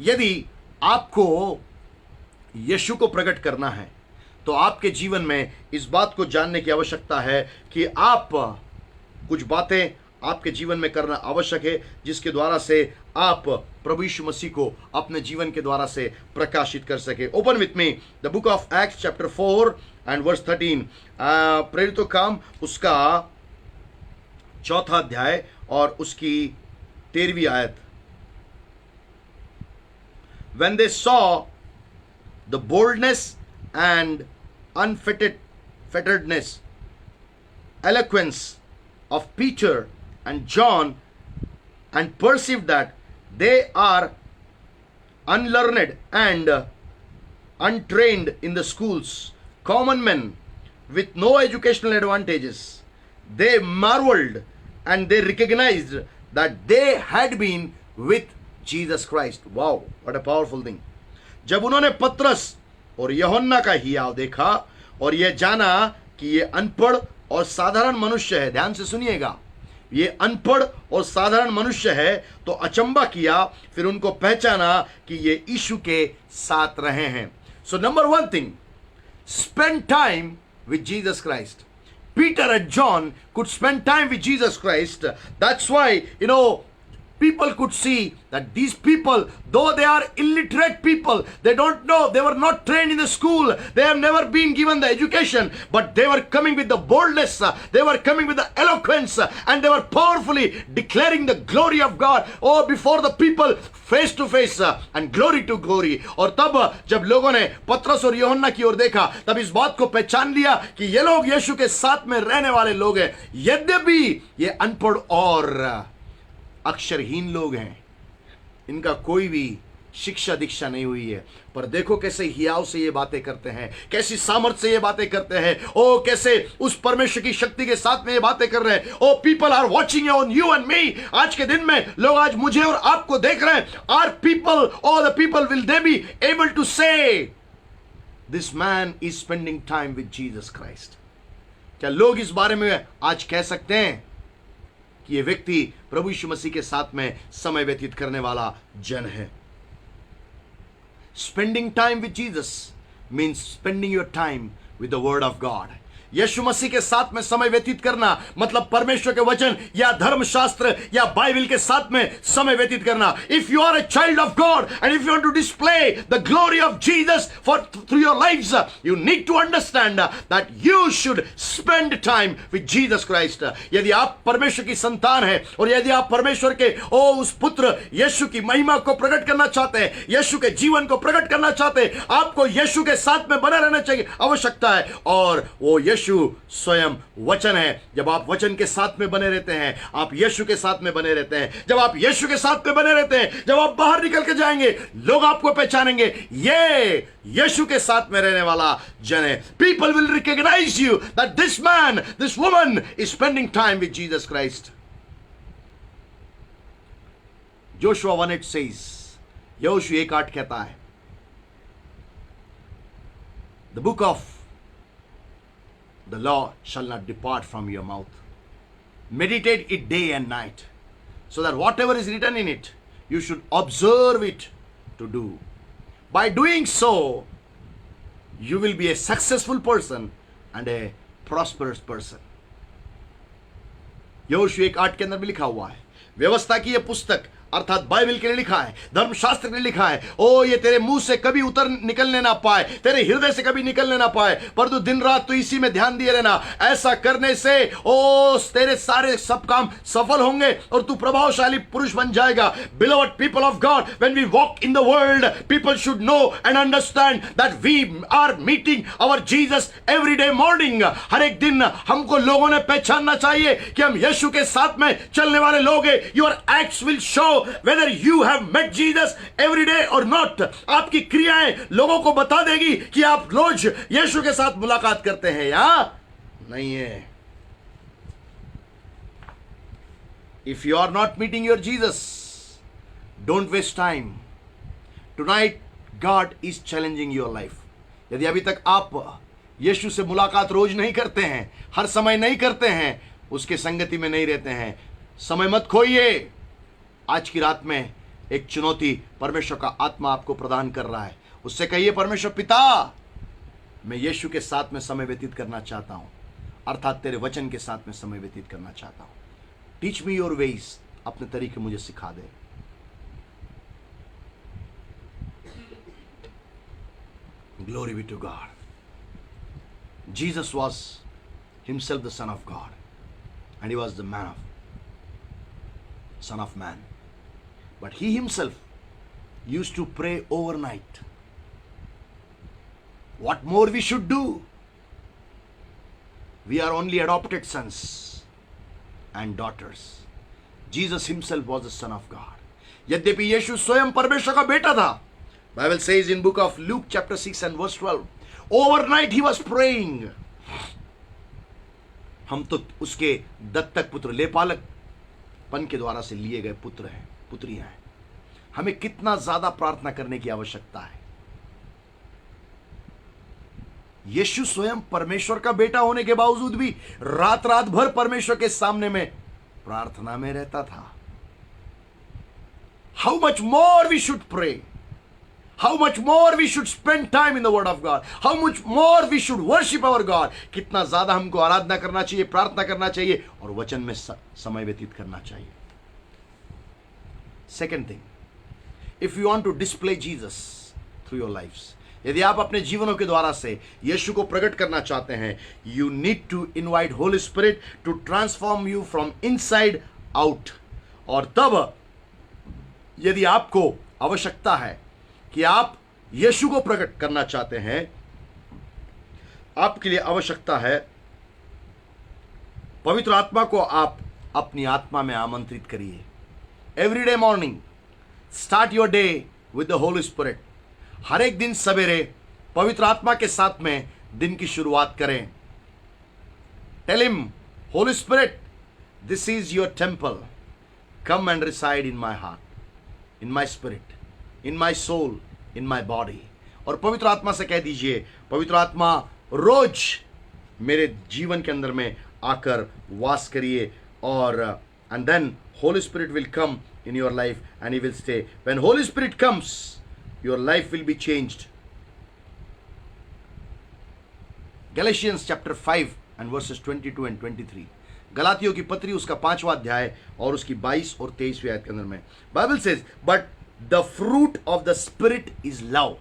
यदि आपको यीशु को प्रकट करना है, तो आपके जीवन में इस बात को जानने की आवश्यकता है कि आप कुछ बातें आपके जीवन में करना आवश्यक है, जिसके द्वारा से आप प्रभु यीशु मसीह को अपने जीवन के द्वारा से प्रकाशित कर सके. Open with me the book of Acts chapter 4 and verse 13. प्रेरितों काम उसका 4 अध्याय और उसकी 13वीं आयत. When they saw the boldness and unfetteredness, eloquence of Peter and John, and perceived that they are unlearned and untrained in the schools, common men with no educational advantages, they marveled and they recognized that they had been with Jesus Christ. Wow, what a powerful thing. जब उन्होंने पतरस और यूहन्ना का हियाव देखा और यह जाना कि ये अनपढ़ और साधारण मनुष्य है, ध्यान से सुनिएगा, ये अनपढ़ और साधारण मनुष्य है, तो अचंबा किया, फिर उनको पहचाना कि ये यीशु के साथ रहे हैं. So number 1 thing, spend time with Jesus Christ. Peter and John could spend time with Jesus Christ. That's why, people could see that these people, though they are illiterate people, they don't know, they were not trained in the school, they have never been given the education, but they were coming with the boldness, they were coming with the eloquence, and they were powerfully declaring the glory of God, before the people, face to face, and glory to glory. और तब जब लोगों ने पतरस और यूहन्ना की ओर देखा, तब इस बात को पहचान लिया कि ये लोग यीशु के साथ में रहने वाले लोग हैं, यद्यपि ये अनपढ़ और अक्षरहीन लोग हैं, इनका कोई भी शिक्षा दीक्षा नहीं हुई है, पर देखो कैसे हियाव से ये बातें करते हैं, कैसी सामर्थ्य से ये बातें करते हैं, कैसे उस परमेश्वर की शक्ति के साथ में ये बातें कर रहे हैं. People are watching on you and me. आज के दिन में लोग आज मुझे और आपको देख रहे हैं. Are people, the people, will they be able to say this man is spending time with Jesus Christ? क्या लोग इस बारे में आज कह सकते हैं कि ये व्यक्ति प्रभु यीशु मसीह के साथ में समय व्यतीत करने वाला जन है? Spending time with Jesus means spending your time with the Word of God. यीशु मसीह के साथ में समय व्यतीत करना मतलब परमेश्वर के वचन या धर्मशास्त्र या बाइबल के साथ में समय व्यतीत करना. If you are a child of God and if you want to display the glory of Jesus through your lives, you need to understand that you should spend time with Jesus Christ. यदि आप परमेश्वर की संतान है और यदि आप परमेश्वर के उस पुत्र यीशु की महिमा को प्रकट करना चाहते हैं, यीशु के जीवन को प्रकट करना चाहते हैं, आपको यीशु के साथ में बने रहना चाहिए, आवश्यकता है. और वो यीशु स्वयं वचन है। जब आप वचन के साथ में बने रहते हैं, आप यीशु के साथ में बने रहते हैं, जब आप यीशु के साथ में बने रहते हैं, जब आप बाहर निकल के जाएंगे, लोग आपको पहचानेंगे, ये यीशु के साथ में रहने वाला जन है। People will recognise you that this man, this woman is spending time with Jesus Christ. Joshua 1:8 says, यहोशू 1:8 कहता है, the book of the law shall not depart from your mouth. Meditate it day and night, so that whatever is written in it, you should observe it to do. By doing so, you will be a successful person and a prosperous person. यहोशू 1:8 के अंदर भी लिखा हुआ है, व्यवस्था की यह पुस्तक अर्थात बाइबल के लिए लिखा है, धर्मशास्त्र के लिए लिखा है, ओ ये तेरे मुंह से कभी निकलने ना पाए, तेरे हृदय से कभी निकलने ना पाए, पर तू दिन रात तू इसी में ध्यान दिए रहना। ऐसा करने से ओ तेरे सारे सब काम सफल होंगे और तू प्रभावशाली पुरुष बन जाएगा। Beloved people of God, when we walk in the world, people should know and understand that we are meeting our Jesus every day morning. हर एक दिन हमको लोगों ने पहचानना चाहिए कि हम यीशु के साथ में चलने वाले लोग हैं। Your acts will show whether you have met Jesus every day or not. आपकी क्रियाएं लोगों को बता देगी कि आप रोज यीशु के साथ मुलाकात करते हैं या नहीं है। If you are not meeting your Jesus, don't waste time. Tonight God is challenging your life. यदि अभी तक आप यीशु से मुलाकात रोज नहीं करते हैं, हर समय नहीं करते हैं, उसके संगति में नहीं रहते हैं, समय मत खोइए। आज की रात में एक चुनौती परमेश्वर का आत्मा आपको प्रदान कर रहा है। उससे कहिए, परमेश्वर पिता, मैं यीशु के साथ में समय व्यतीत करना चाहता हूं, अर्थात तेरे वचन के साथ में समय व्यतीत करना चाहता हूं। टीच मी योर वेज, अपने तरीके मुझे सिखा दे। Glory be to God. Jesus was himself the son of God and he was the man of son of man, but he himself used to pray overnight. What more we should do? We are only adopted sons and daughters. Jesus himself was the son of God. यद्यपि यीशु स्वयं परमेश्वर का बेटा था, Bible says in book of Luke chapter 6 and verse 12, overnight he was praying. हम तो उसके दत्तक पुत्र, लेपालक पन के द्वारा से लिए गए पुत्र हैं, पुत्रियां हैं। हमें कितना ज्यादा प्रार्थना करने की आवश्यकता है। यीशु स्वयं परमेश्वर का बेटा होने के बावजूद भी रात रात भर परमेश्वर के सामने में प्रार्थना में रहता था। How much more we should pray, how much more we should spend time in the word of God, how much more we should worship our God. कितना ज्यादा हमको आराधना करना चाहिए, प्रार्थना करना चाहिए और वचन में समय व्यतीत करना चाहिए। Second thing, if you want to display Jesus through your lifes, यदि आप अपने जीवनों के द्वारा से यीशु को प्रकट करना चाहते हैं, you need to invite Holy Spirit to transform you from inside out. और तब यदि आपको आवश्यकता है कि आप यीशु को प्रकट करना चाहते हैं, आपके लिए आवश्यकता है पवित्र आत्मा को आप अपनी आत्मा में आमंत्रित करिए। Every day morning start your day with the Holy Spirit. हर एक दिन सवेरे पवित्र आत्मा के साथ में दिन की शुरुआत करें। Tell him, Holy Spirit, this is your temple, come and reside in my heart, in my spirit, in my soul, in my body. और पवित्र आत्मा से कह दीजिए, पवित्र आत्मा रोज मेरे जीवन के अंदर में आकर वास करिए। और and then Holy Spirit will come in your life and he will stay. When Holy Spirit comes, your life will be changed. Galatians chapter 5 and verses 22 and 23, गलातियों की पत्री उसका 5वां अध्याय और उसकी 22 और 23वीं आयत के अंदर में Bible says, but the fruit of the spirit is love.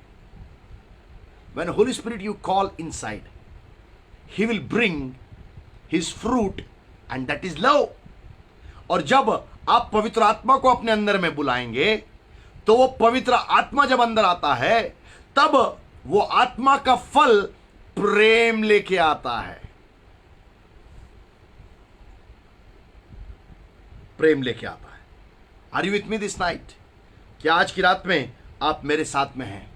When Holy Spirit you call inside, he will bring his fruit and that is love. और जब आप पवित्र आत्मा को अपने अंदर में बुलाएंगे तो वो पवित्र आत्मा जब अंदर आता है तब वो आत्मा का फल प्रेम लेके आता है। प्रेम लेके आता है। Are you with me this night? क्या आज की रात में आप मेरे साथ में हैं?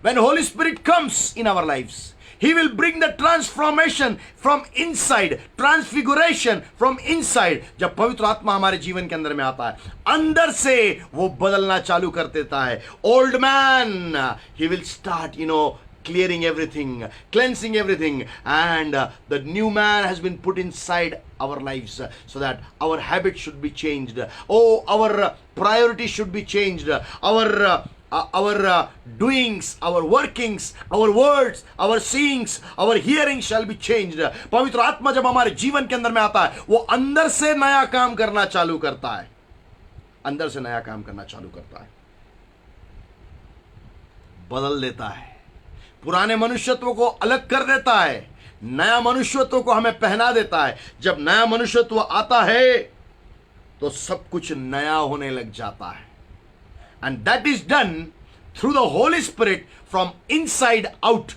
When Holy Spirit comes in our lives, He will bring the transformation from inside, transfiguration from inside. जब पवित्र आत्मा हमारे जीवन के अंदर में आता है, अंदर से वो बदलना चालू कर देता है। Old man, he will start, clearing everything, cleansing everything, and the new man has been put inside our lives so that our habits should be changed. Oh, our priorities should be changed. Our doings, our workings, our words, our seeings, our hearing shall be changed. पवित्र आत्मा जब हमारे जीवन के अंदर में आता है, वो अंदर से नया काम करना चालू करता है। अंदर से नया काम करना चालू करता है, बदल देता है, पुराने मनुष्यत्व को अलग कर देता है, नया मनुष्यत्व को हमें पहना देता है। जब नया मनुष्यत्व आता है तो सब कुछ नया होने लग जाता है। And that is done through the Holy Spirit from inside out.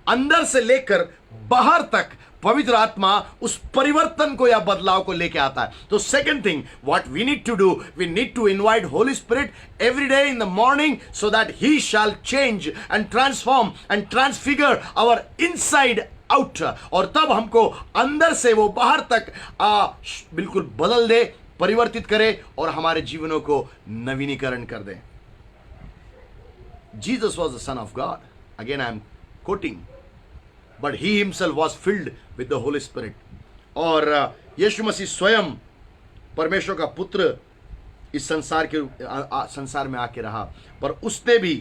अंदर से लेकर बाहर तक पवित्र आत्मा उस परिवर्तन को या बदलाव को लेके आता है। तो second thing, what we need to do, we need to invite Holy Spirit every day in the morning so that He shall change and transform and transfigure our inside out. और तब हमको अंदर से वो बाहर तक बिल्कुल बदल दे, परिवर्तित करे और हमारे जीवनों को नवीनीकरण कर दे। Jesus was the Son of God. Again I am quoting. But He Himself was filled with the Holy Spirit. और यीशु मसीह स्वयं परमेश्वर का पुत्र इस संसार में आके रहा, पर उसने भी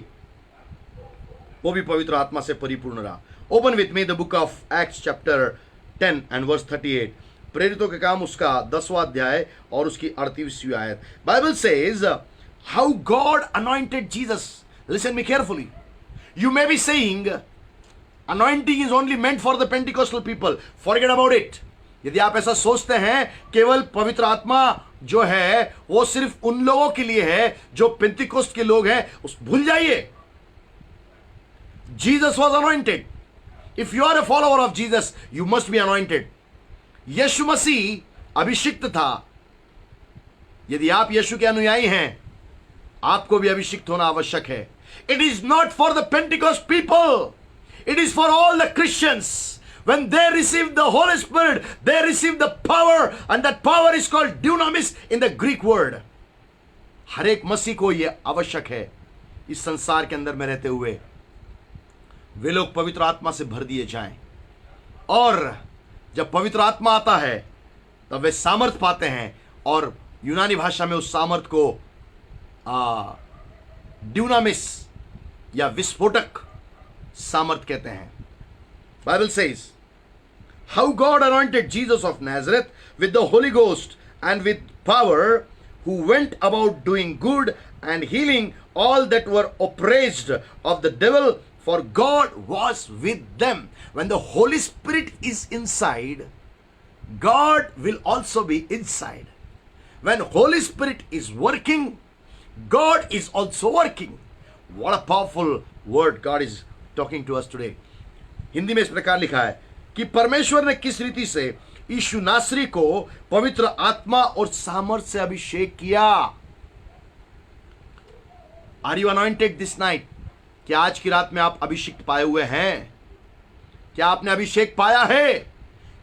वो भी पवित्र आत्मा से परिपूर्ण रहा। Open with me the book of Acts chapter 10 and verse 38. प्रेरितों के काम उसका 10वां अध्याय और उसकी 38वीं आयत। Bible says how God anointed Jesus. Listen me carefully. You may be saying anointing is only meant for the Pentecostal people. Forget about it. यदि आप ऐसा सोचते हैं केवल पवित्र आत्मा जो है वो सिर्फ उन लोगों के लिए है जो पेंटिकोस्ट के लोग हैं, उस भूल जाइए। Jesus was anointed. If you are a follower of Jesus, you must be anointed. यीशु मसीह अभिषिक्त था। यदि आप यीशु के अनुयायी हैं, आपको भी अभिषिक्त होना आवश्यक है। It is not for the Pentecost people. It is for all the Christians. When they receive the Holy Spirit, they receive the power, and that power is called dunamis in the Greek word. हर एक मसीह को यह आवश्यक है। इस संसार के अंदर में रहते हुए वे लोग पवित्र आत्मा से भर दिए जाएं, और जब पवित्र आत्मा आता है तब वे सामर्थ पाते हैं, और यूनानी भाषा में उस सामर्थ को ड्यूनामिस या विस्फोटक सामर्थ कहते हैं। Bible says how God anointed Jesus of Nazareth with the Holy Ghost and with power, who went about doing good and healing all that were oppressed of the devil, for God was with them. When the Holy Spirit is inside, God will also be inside. When Holy Spirit is working, God is also working. What a powerful word God is talking to us today. Hindi में इस प्रकार लिखा है कि परमेश्वर ने किस रीति से यीशु नासरी को पवित्र आत्मा और सामर्थ से अभिषेक किया। Are you anointed this night? क्या आज की रात में आप अभिषेक पाए हुए हैं? क्या आपने अभिषेक पाया है?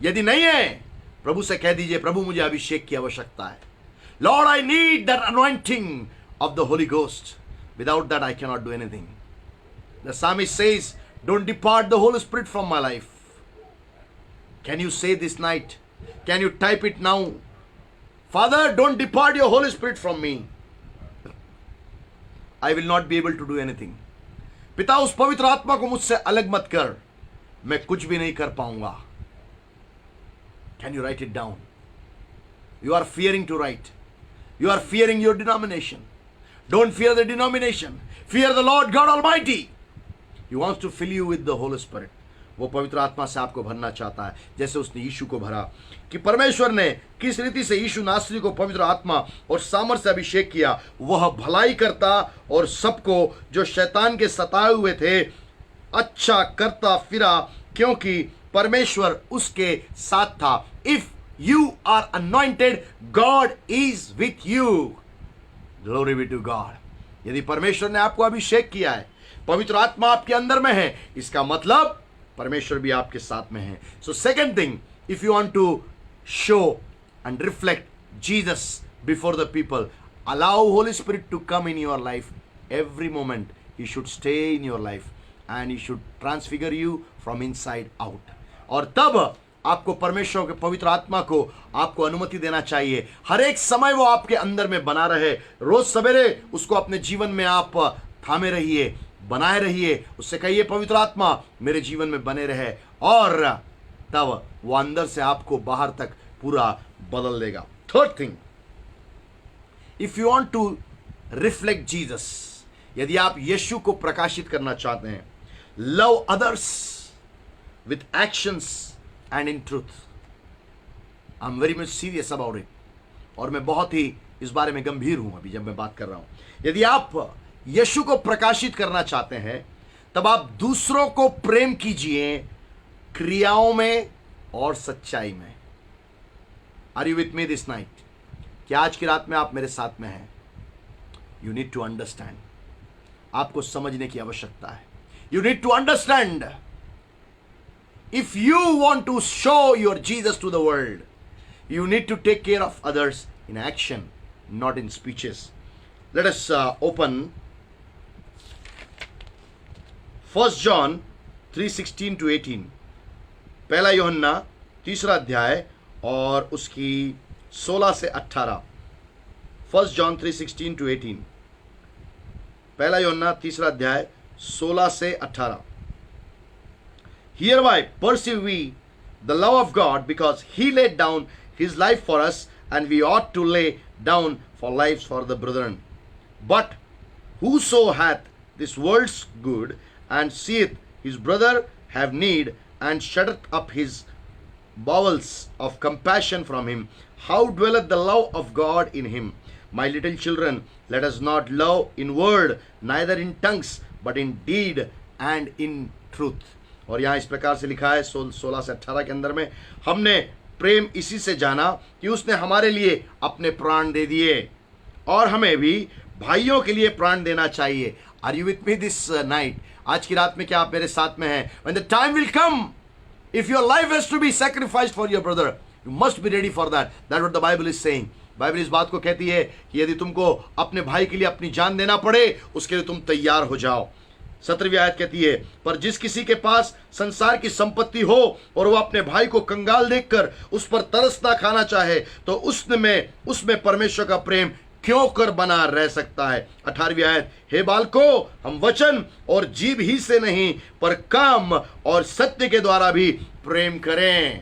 यदि नहीं है, प्रभु से कह दीजिए, प्रभु मुझे अभिषेक की आवश्यकता है। Lord, I need that anointing of the Holi ghost. Without that I can not do anything. The psalmist says, don't depart the Holy Spirit from my life. Can you say this night? Can you type it now? Father, don't depart your Holy Spirit from me. I will not be able to do anything. पिता, उस पवित्र आत्मा को मुझसे अलग मत कर, मैं कुछ भी नहीं कर पाऊंगा. Can you write it down? You are fearing to write. You are fearing your denomination. Don't fear the denomination. Fear the Lord God Almighty. He wants to fill you with the Holy Spirit. वो पवित्र आत्मा से आपको भरना चाहता है, जैसे उसने यीशु को भरा। कि परमेश्वर ने किस रीति से यीशु नासरी को पवित्र आत्मा और सामर्थ से अभिषेक किया। वह भलाई करता और सबको जो शैतान के सताए हुए थे अच्छा करता फिरा, क्योंकि परमेश्वर उसके साथ था। If You are anointed. God is with you. Glory be to God. यदि परमेश्वर ने आपको अभिषेक किया है, पवित्र आत्मा आपके अंदर में है, इसका मतलब परमेश्वर भी आपके साथ में है. So second thing, if you want to show and reflect Jesus before the people, allow Holy Spirit to come in your life every moment. He should stay in your life and he should transfigure you from inside out. और तब आपको परमेश्वर के पवित्र आत्मा को आपको अनुमति देना चाहिए, हर एक समय वो आपके अंदर में बना रहे. रोज सवेरे उसको अपने जीवन में आप थामे रहिए, बनाए रहिए. उससे कहिए पवित्र आत्मा मेरे जीवन में बने रहे, और तब वो अंदर से आपको बाहर तक पूरा बदल देगा. Third thing, if you want to reflect Jesus, यदि आप यीशु को प्रकाशित करना चाहते हैं, love others with actions and in truth. I am very much serious about it, और मैं बहुत ही इस बारे में गंभीर हूं अभी जब मैं बात कर रहा हूं. यदि आप यीशु को प्रकाशित करना चाहते हैं, तब आप दूसरों को प्रेम कीजिए क्रियाओं में और सच्चाई में. Are you with me this night? क्या आज की रात में आप मेरे साथ में हैं? You need to understand. आपको समझने की आवश्यकता है. You need to understand. If you want to show your Jesus to the world, you need to take care of others in action, not in speeches. Let us open 1 John 3:16 to 18. पहला यूहन्ना तीसरा अध्याय और उसकी 16 से 18. 1 John 3:16 to 18. पहला यूहन्ना तीसरा अध्याय 16 से 18. Hereby perceive we the love of God, because he laid down his life for us, and we ought to lay down for lives for the brethren. But whoso hath this world's good, and seeth his brother have need, and shutteth up his bowels of compassion from him, how dwelleth the love of God in him? My little children, let us not love in word, neither in tongues, but in deed and in truth. और यहाँ इस प्रकार से लिखा है 16 से 18 के अंदर में, हमने प्रेम इसी से जाना कि उसने हमारे लिए अपने प्राण दे दिए, और हमें भी भाइयों के लिए प्राण देना चाहिए. Are you with me this night? आज की रात में क्या आप मेरे साथ में हैं? When the time will come, if your life has to be sacrificed for your brother, you must be ready for that. That's what the Bible is saying. Bible इस बात को कहती है कि यदि तुमको अपने भाई के लिए अपनी जान देना पड़े, उसके लिए तुम तैयार हो जाओ. 17वीं आयत कहती है, पर जिस किसी के पास संसार की संपत्ति हो और वह अपने भाई को कंगाल देखकर उस पर तरसना खाना चाहे, तो उसमें परमेश्वर का प्रेम क्यों कर बना रह सकता है. 18वीं आयत, हे बालको, हम वचन और जीभ ही से नहीं पर काम और सत्य के द्वारा भी प्रेम करें.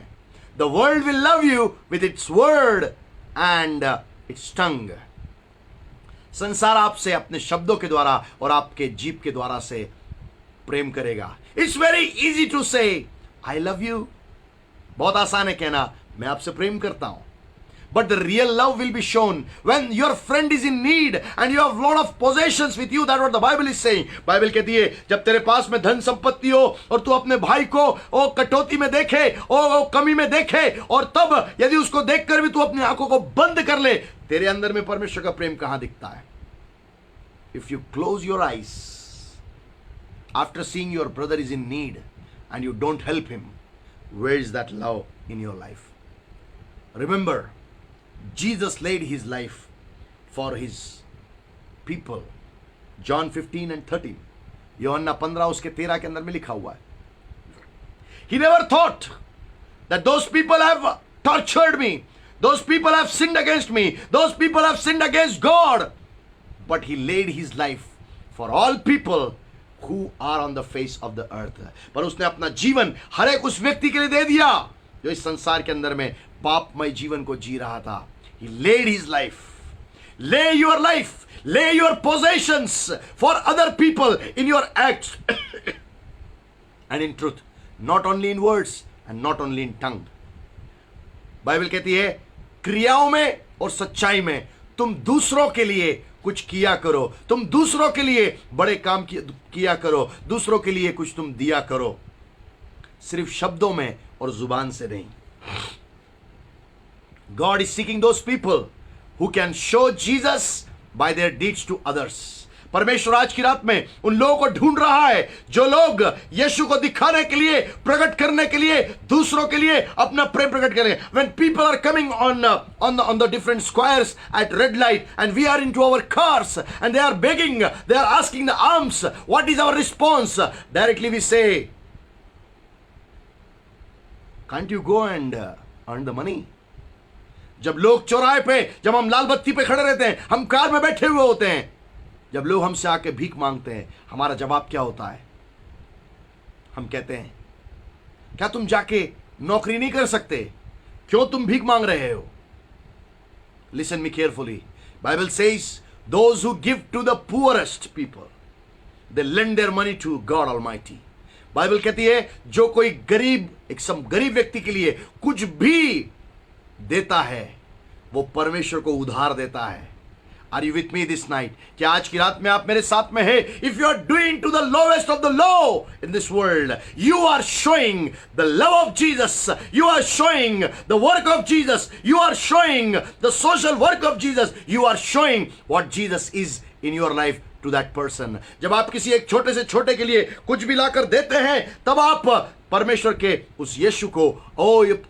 The world will love you with its word and its tongue. संसार आपसे अपने शब्दों के द्वारा और आपके जीभ के द्वारा से प्रेम करेगा. इट्स वेरी इजी टू से आई लव यू. बहुत आसान है कहना मैं आपसे प्रेम करता हूं. But the real love will be shown when your friend is in need and you have lot of possessions with you. That what the Bible is saying. Bible कहती है जब तेरे पास में धन संपत्ति हो और तू अपने भाई को ओ कटौती में देखे, ओ कमी में देखे, और तब यदि उसको देखकर भी तू अपनी आंखों को बंद कर ले, तेरे अंदर में परमेश्वर का प्रेम कहां दिखता है? If you close your eyes after seeing your brother is in need and you don't help him, where is that love in your life? Remember, Jesus laid his life for his people. John 15 and 13. यूहन्ना 15 उसके 13 के अंदर में लिखा हुआ है. He never thought that those people have tortured me, those people have sinned against me, those people have sinned against God. But he laid his life for all people who are on the face of the earth. पर उसने अपना जीवन हर एक उस व्यक्ति के लिए दे दिया जो इस संसार के अंदर में पापमय जीवन को जी रहा था. He laid his life. Lay your life, lay your possessions for other people in your acts and in truth, not only in words and not only in tongue. Bible कहती है क्रियाओं में और सच्चाई में तुम दूसरों के लिए कुछ किया करो, तुम दूसरों के लिए बड़े काम किया करो, दूसरों के लिए कुछ तुम दिया करो, सिर्फ शब्दों में और जुबान से नहीं. God is seeking those people who can show Jesus by their deeds to others. परमेश्वर आज की रात में उन लोगों को ढूंढ रहा है जो लोग यीशु को दिखाने के लिए, प्रकट करने के लिए, दूसरों के लिए अपना प्रेम प्रकट करें. When people are coming on the different squares at red light and we are into our cars and they are begging, they are asking the alms, what is our response? Directly we say, can't you go and earn the money? जब लोग चौराहे पे, जब हम लाल बत्ती पे खड़े रहते हैं, हम कार में बैठे हुए होते हैं, जब लोग हमसे आके भीख मांगते हैं, हमारा जवाब क्या होता है? हम कहते हैं, क्या तुम जाके नौकरी नहीं कर सकते? क्यों तुम भीख मांग रहे हो? Listen me carefully. Bible says, those who give to the poorest people, they lend their money to God Almighty. Bible कहती है जो कोई गरीब, गरीब व्यक्ति के लिए कुछ भी देता है, वो परमेश्वर को उधार देता है. Are you with me this night? क्या आज की रात में आप मेरे साथ में है? If you are doing to the lowest of the low in this world, you are showing the love of Jesus. You are showing the work of Jesus. You are showing the social work of Jesus. You are showing what Jesus is in your life to that person. जब आप किसी एक छोटे से छोटे के लिए कुछ भी लाकर देते हैं, तब आप परमेश्वर के उस यीशु को,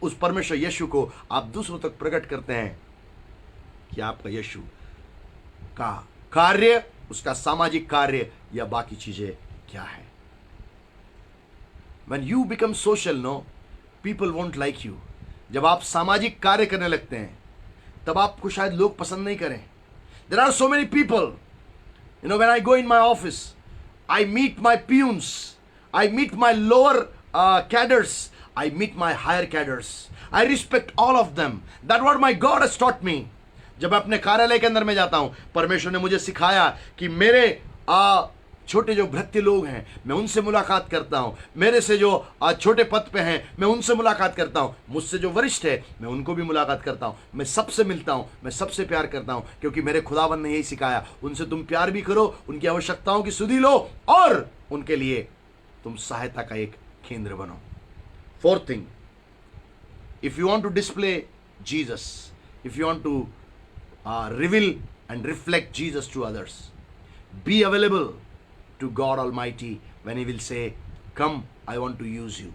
उस परमेश्वर यीशु को आप दूसरों तक प्रकट करते हैं कि आपका यीशु का कार्य, उसका सामाजिक कार्य या बाकी चीजें क्या है. When you become social, no, people won't like you. जब आप सामाजिक कार्य करने लगते हैं, तब आपको शायद लोग पसंद नहीं करें. There are so many people. You know, when I go in my office, I meet my peons, I meet my lower cadres, I meet my higher cadres. I respect all of them. That's what my God has taught me. जब मैं अपने कार्यालय के अंदर में जाता हूं, परमेश्वर ने मुझे सिखाया कि मेरे छोटे जो भृत्य लोग हैं, मैं उनसे मुलाकात करता हूं. मेरे से जो छोटे पद पे हैं, मैं उनसे मुलाकात करता हूं. मुझसे जो वरिष्ठ है, मैं उनको भी मुलाकात करता हूं. मैं सबसे मिलता हूं, मैं सबसे प्यार करता हूं, क्योंकि मेरे खुदावन ने यही सिखाया, उनसे तुम प्यार भी करो, उनकी आवश्यकताओं की सुधि लो और उनके लिए तुम सहायता का एक केंद्र बनो. Fourth thing, if you want to display Jesus, if you want to reveal and reflect Jesus to others, be available to God Almighty when He will say, come, I want to use you.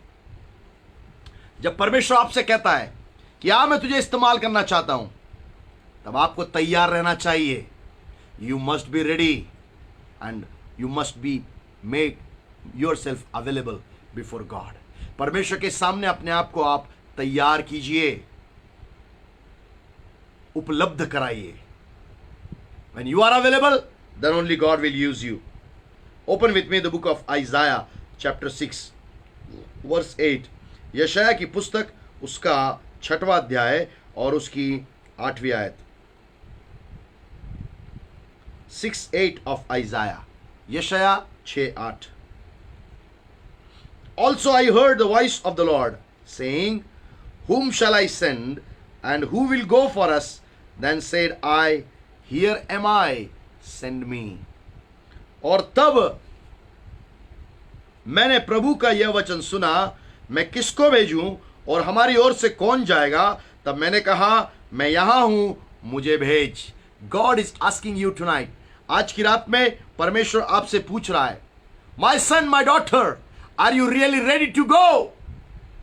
जब परमेश्वर आपसे कहता है कि मैं तुझे इस्तेमाल करना चाहता हूं, तब आपको तैयार रहना चाहिए. You must be ready and you must be make yourself available before God. परमेश्वर के सामने अपने आप को आप तैयार कीजिए, उपलब्ध कराइए. When you are available, then only God will use you. Open with me the book of Isaiah chapter 6 verse 8. यशाया की पुस्तक, उसका 6वां अध्याय और उसकी 8वीं आयत. 6:8 of Isaiah. यशाया 6:8. Also I heard the voice of the Lord saying, whom shall I send and who will go for us? Then said I, here am I, send me. और तब मैंने प्रभु का यह वचन सुना, मैं किसको भेजूं और हमारी ओर से कौन जाएगा? तब मैंने कहा, मैं यहां हूं, मुझे भेज. God is asking you tonight. आज की रात में परमेश्वर आपसे पूछ रहा है, My son, my daughter, are you really ready to go?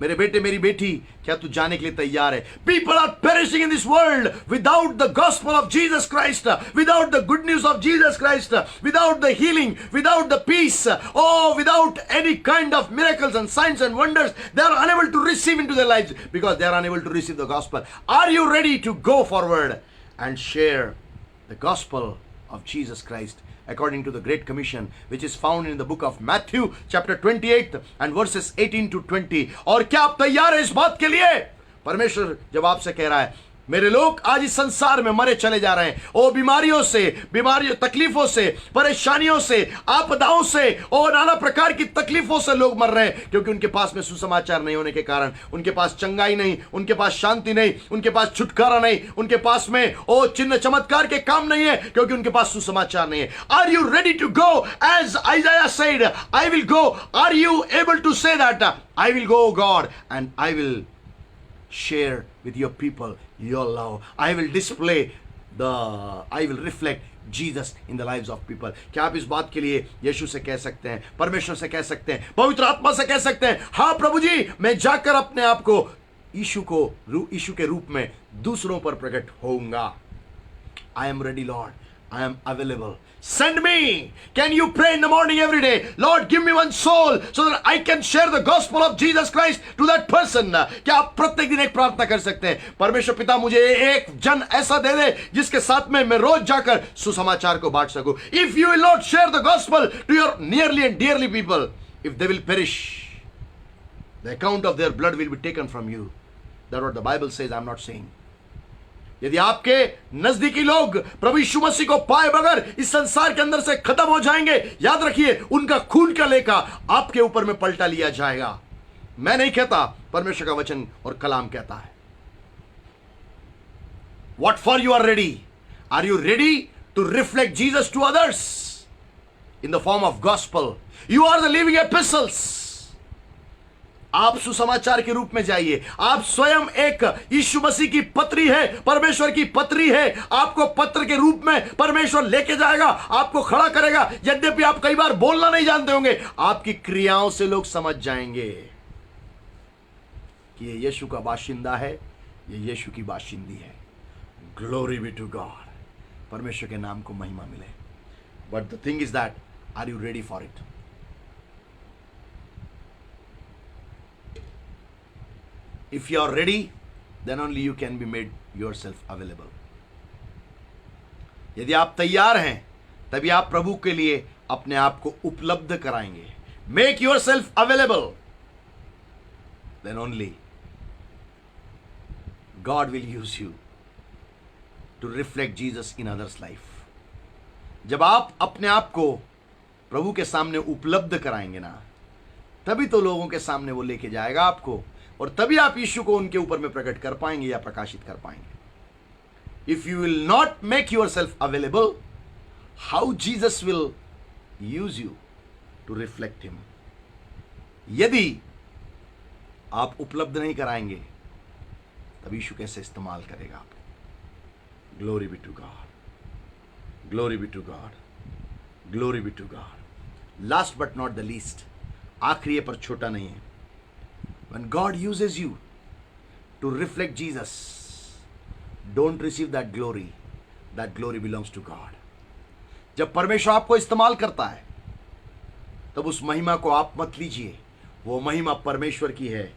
मेरे बेटे, मेरी बेटी, क्या तू जाने के लिए तैयार है? People are perishing in this world without the gospel of Jesus Christ, without the good news of Jesus Christ, without the healing, without the peace, without any kind of miracles and signs and wonders. They are unable to receive into their lives because they are unable to receive the gospel. Are you ready to go forward and share the gospel of Jesus Christ according to the Great Commission, which is found in the book of Matthew chapter 28 and verses 18 to 20. और क्या आप तैयार हैं इस बात के लिए? परमेश्वर जब आपसे कह रहा है, मेरे लोग आज इस संसार में मरे चले जा रहे हैं, बीमारियों से, तकलीफों से, परेशानियों से, आपदाओं से, नाना प्रकार की तकलीफों से लोग मर रहे हैं, क्योंकि उनके पास में सुसमाचार नहीं होने के कारण, उनके पास चंगाई नहीं, उनके पास शांति नहीं, उनके पास छुटकारा नहीं, उनके पास में चिन्ह चमत्कार के काम नहीं है, क्योंकि उनके पास सुसमाचार नहीं है. Are you ready to go? As Isaiah said, I will go. Are you able to say that? I will go, God, and I will share with your people your love. I will reflect Jesus in the lives of people. क्या आप इस बात के लिए यीशु से कह सकते हैं, परमेश्वर से कह सकते हैं, पवित्र आत्मा से कह सकते हैं, हाँ प्रभु जी, मैं जाकर अपने आप को यीशु के रूप में दूसरों पर प्रकट होऊंगा. I am ready, Lord. I am available. Send me. Can you pray in the morning every day? Lord, give me one soul so that I can share the gospel of Jesus Christ to that person. क्या आप प्रत्येक दिन एक प्रार्थना कर सकते हैं, परमेश्वर पिता मुझे एक जन ऐसा दे दे जिसके साथ में मैं रोज जाकर सुसमाचार को बांट सकूं. If you will not share the gospel to your nearly and dearly people, if they will perish, the account of their blood will be taken from you. That's what the Bible says. I'm not saying. यदि आपके नजदीकी लोग प्रभु यीशु मसीह को पाए बगैर इस संसार के अंदर से खत्म हो जाएंगे, याद रखिए उनका खून का लेखा आपके ऊपर में पलटा लिया जाएगा. मैं नहीं कहता, परमेश्वर का वचन और कलाम कहता है. What for you are ready? Are you ready to reflect Jesus to others in the form of gospel? You are the living epistles. आप सुसमाचार के रूप में जाइए. आप स्वयं एक यीशु मसीह की पत्री है, परमेश्वर की पत्री है. आपको पत्र के रूप में परमेश्वर लेके जाएगा, आपको खड़ा करेगा. यद्यपि आप कई बार बोलना नहीं जानते होंगे, आपकी क्रियाओं से लोग समझ जाएंगे कि ये यीशु का बाशिंदा है, ये यीशु की बाशिंदी है. Glory be to God. परमेश्वर के नाम को महिमा मिले. But the thing is that, are you ready for it? If you are ready, then only you can be made yourself available. यदि आप तैयार हैं, तभी आप प्रभु के लिए अपने आप को उपलब्ध कराएंगे. Make yourself available. Then only God will use you to reflect Jesus in others' life. जब आप अपने आप को प्रभु के सामने उपलब्ध कराएंगे ना, तभी तो लोगों के सामने वो लेके जाएगा आपको, और तभी आप यीशु को उनके ऊपर में प्रकट कर पाएंगे या प्रकाशित कर पाएंगे. If you will not make yourself available, how Jesus will use you to reflect him? यदि आप उपलब्ध नहीं कराएंगे, तब यीशु कैसे इस्तेमाल करेगा आपको? Glory be to God, glory be to God, glory be to God. Last but not the least, आखिरी पर छोटा नहीं है. When God uses you to reflect Jesus, don't receive that glory. That glory belongs to God. जब परमेश्वर आपको इस्तेमाल करता है, तब उस महिमा को आप मत लीजिए, वो महिमा परमेश्वर की है.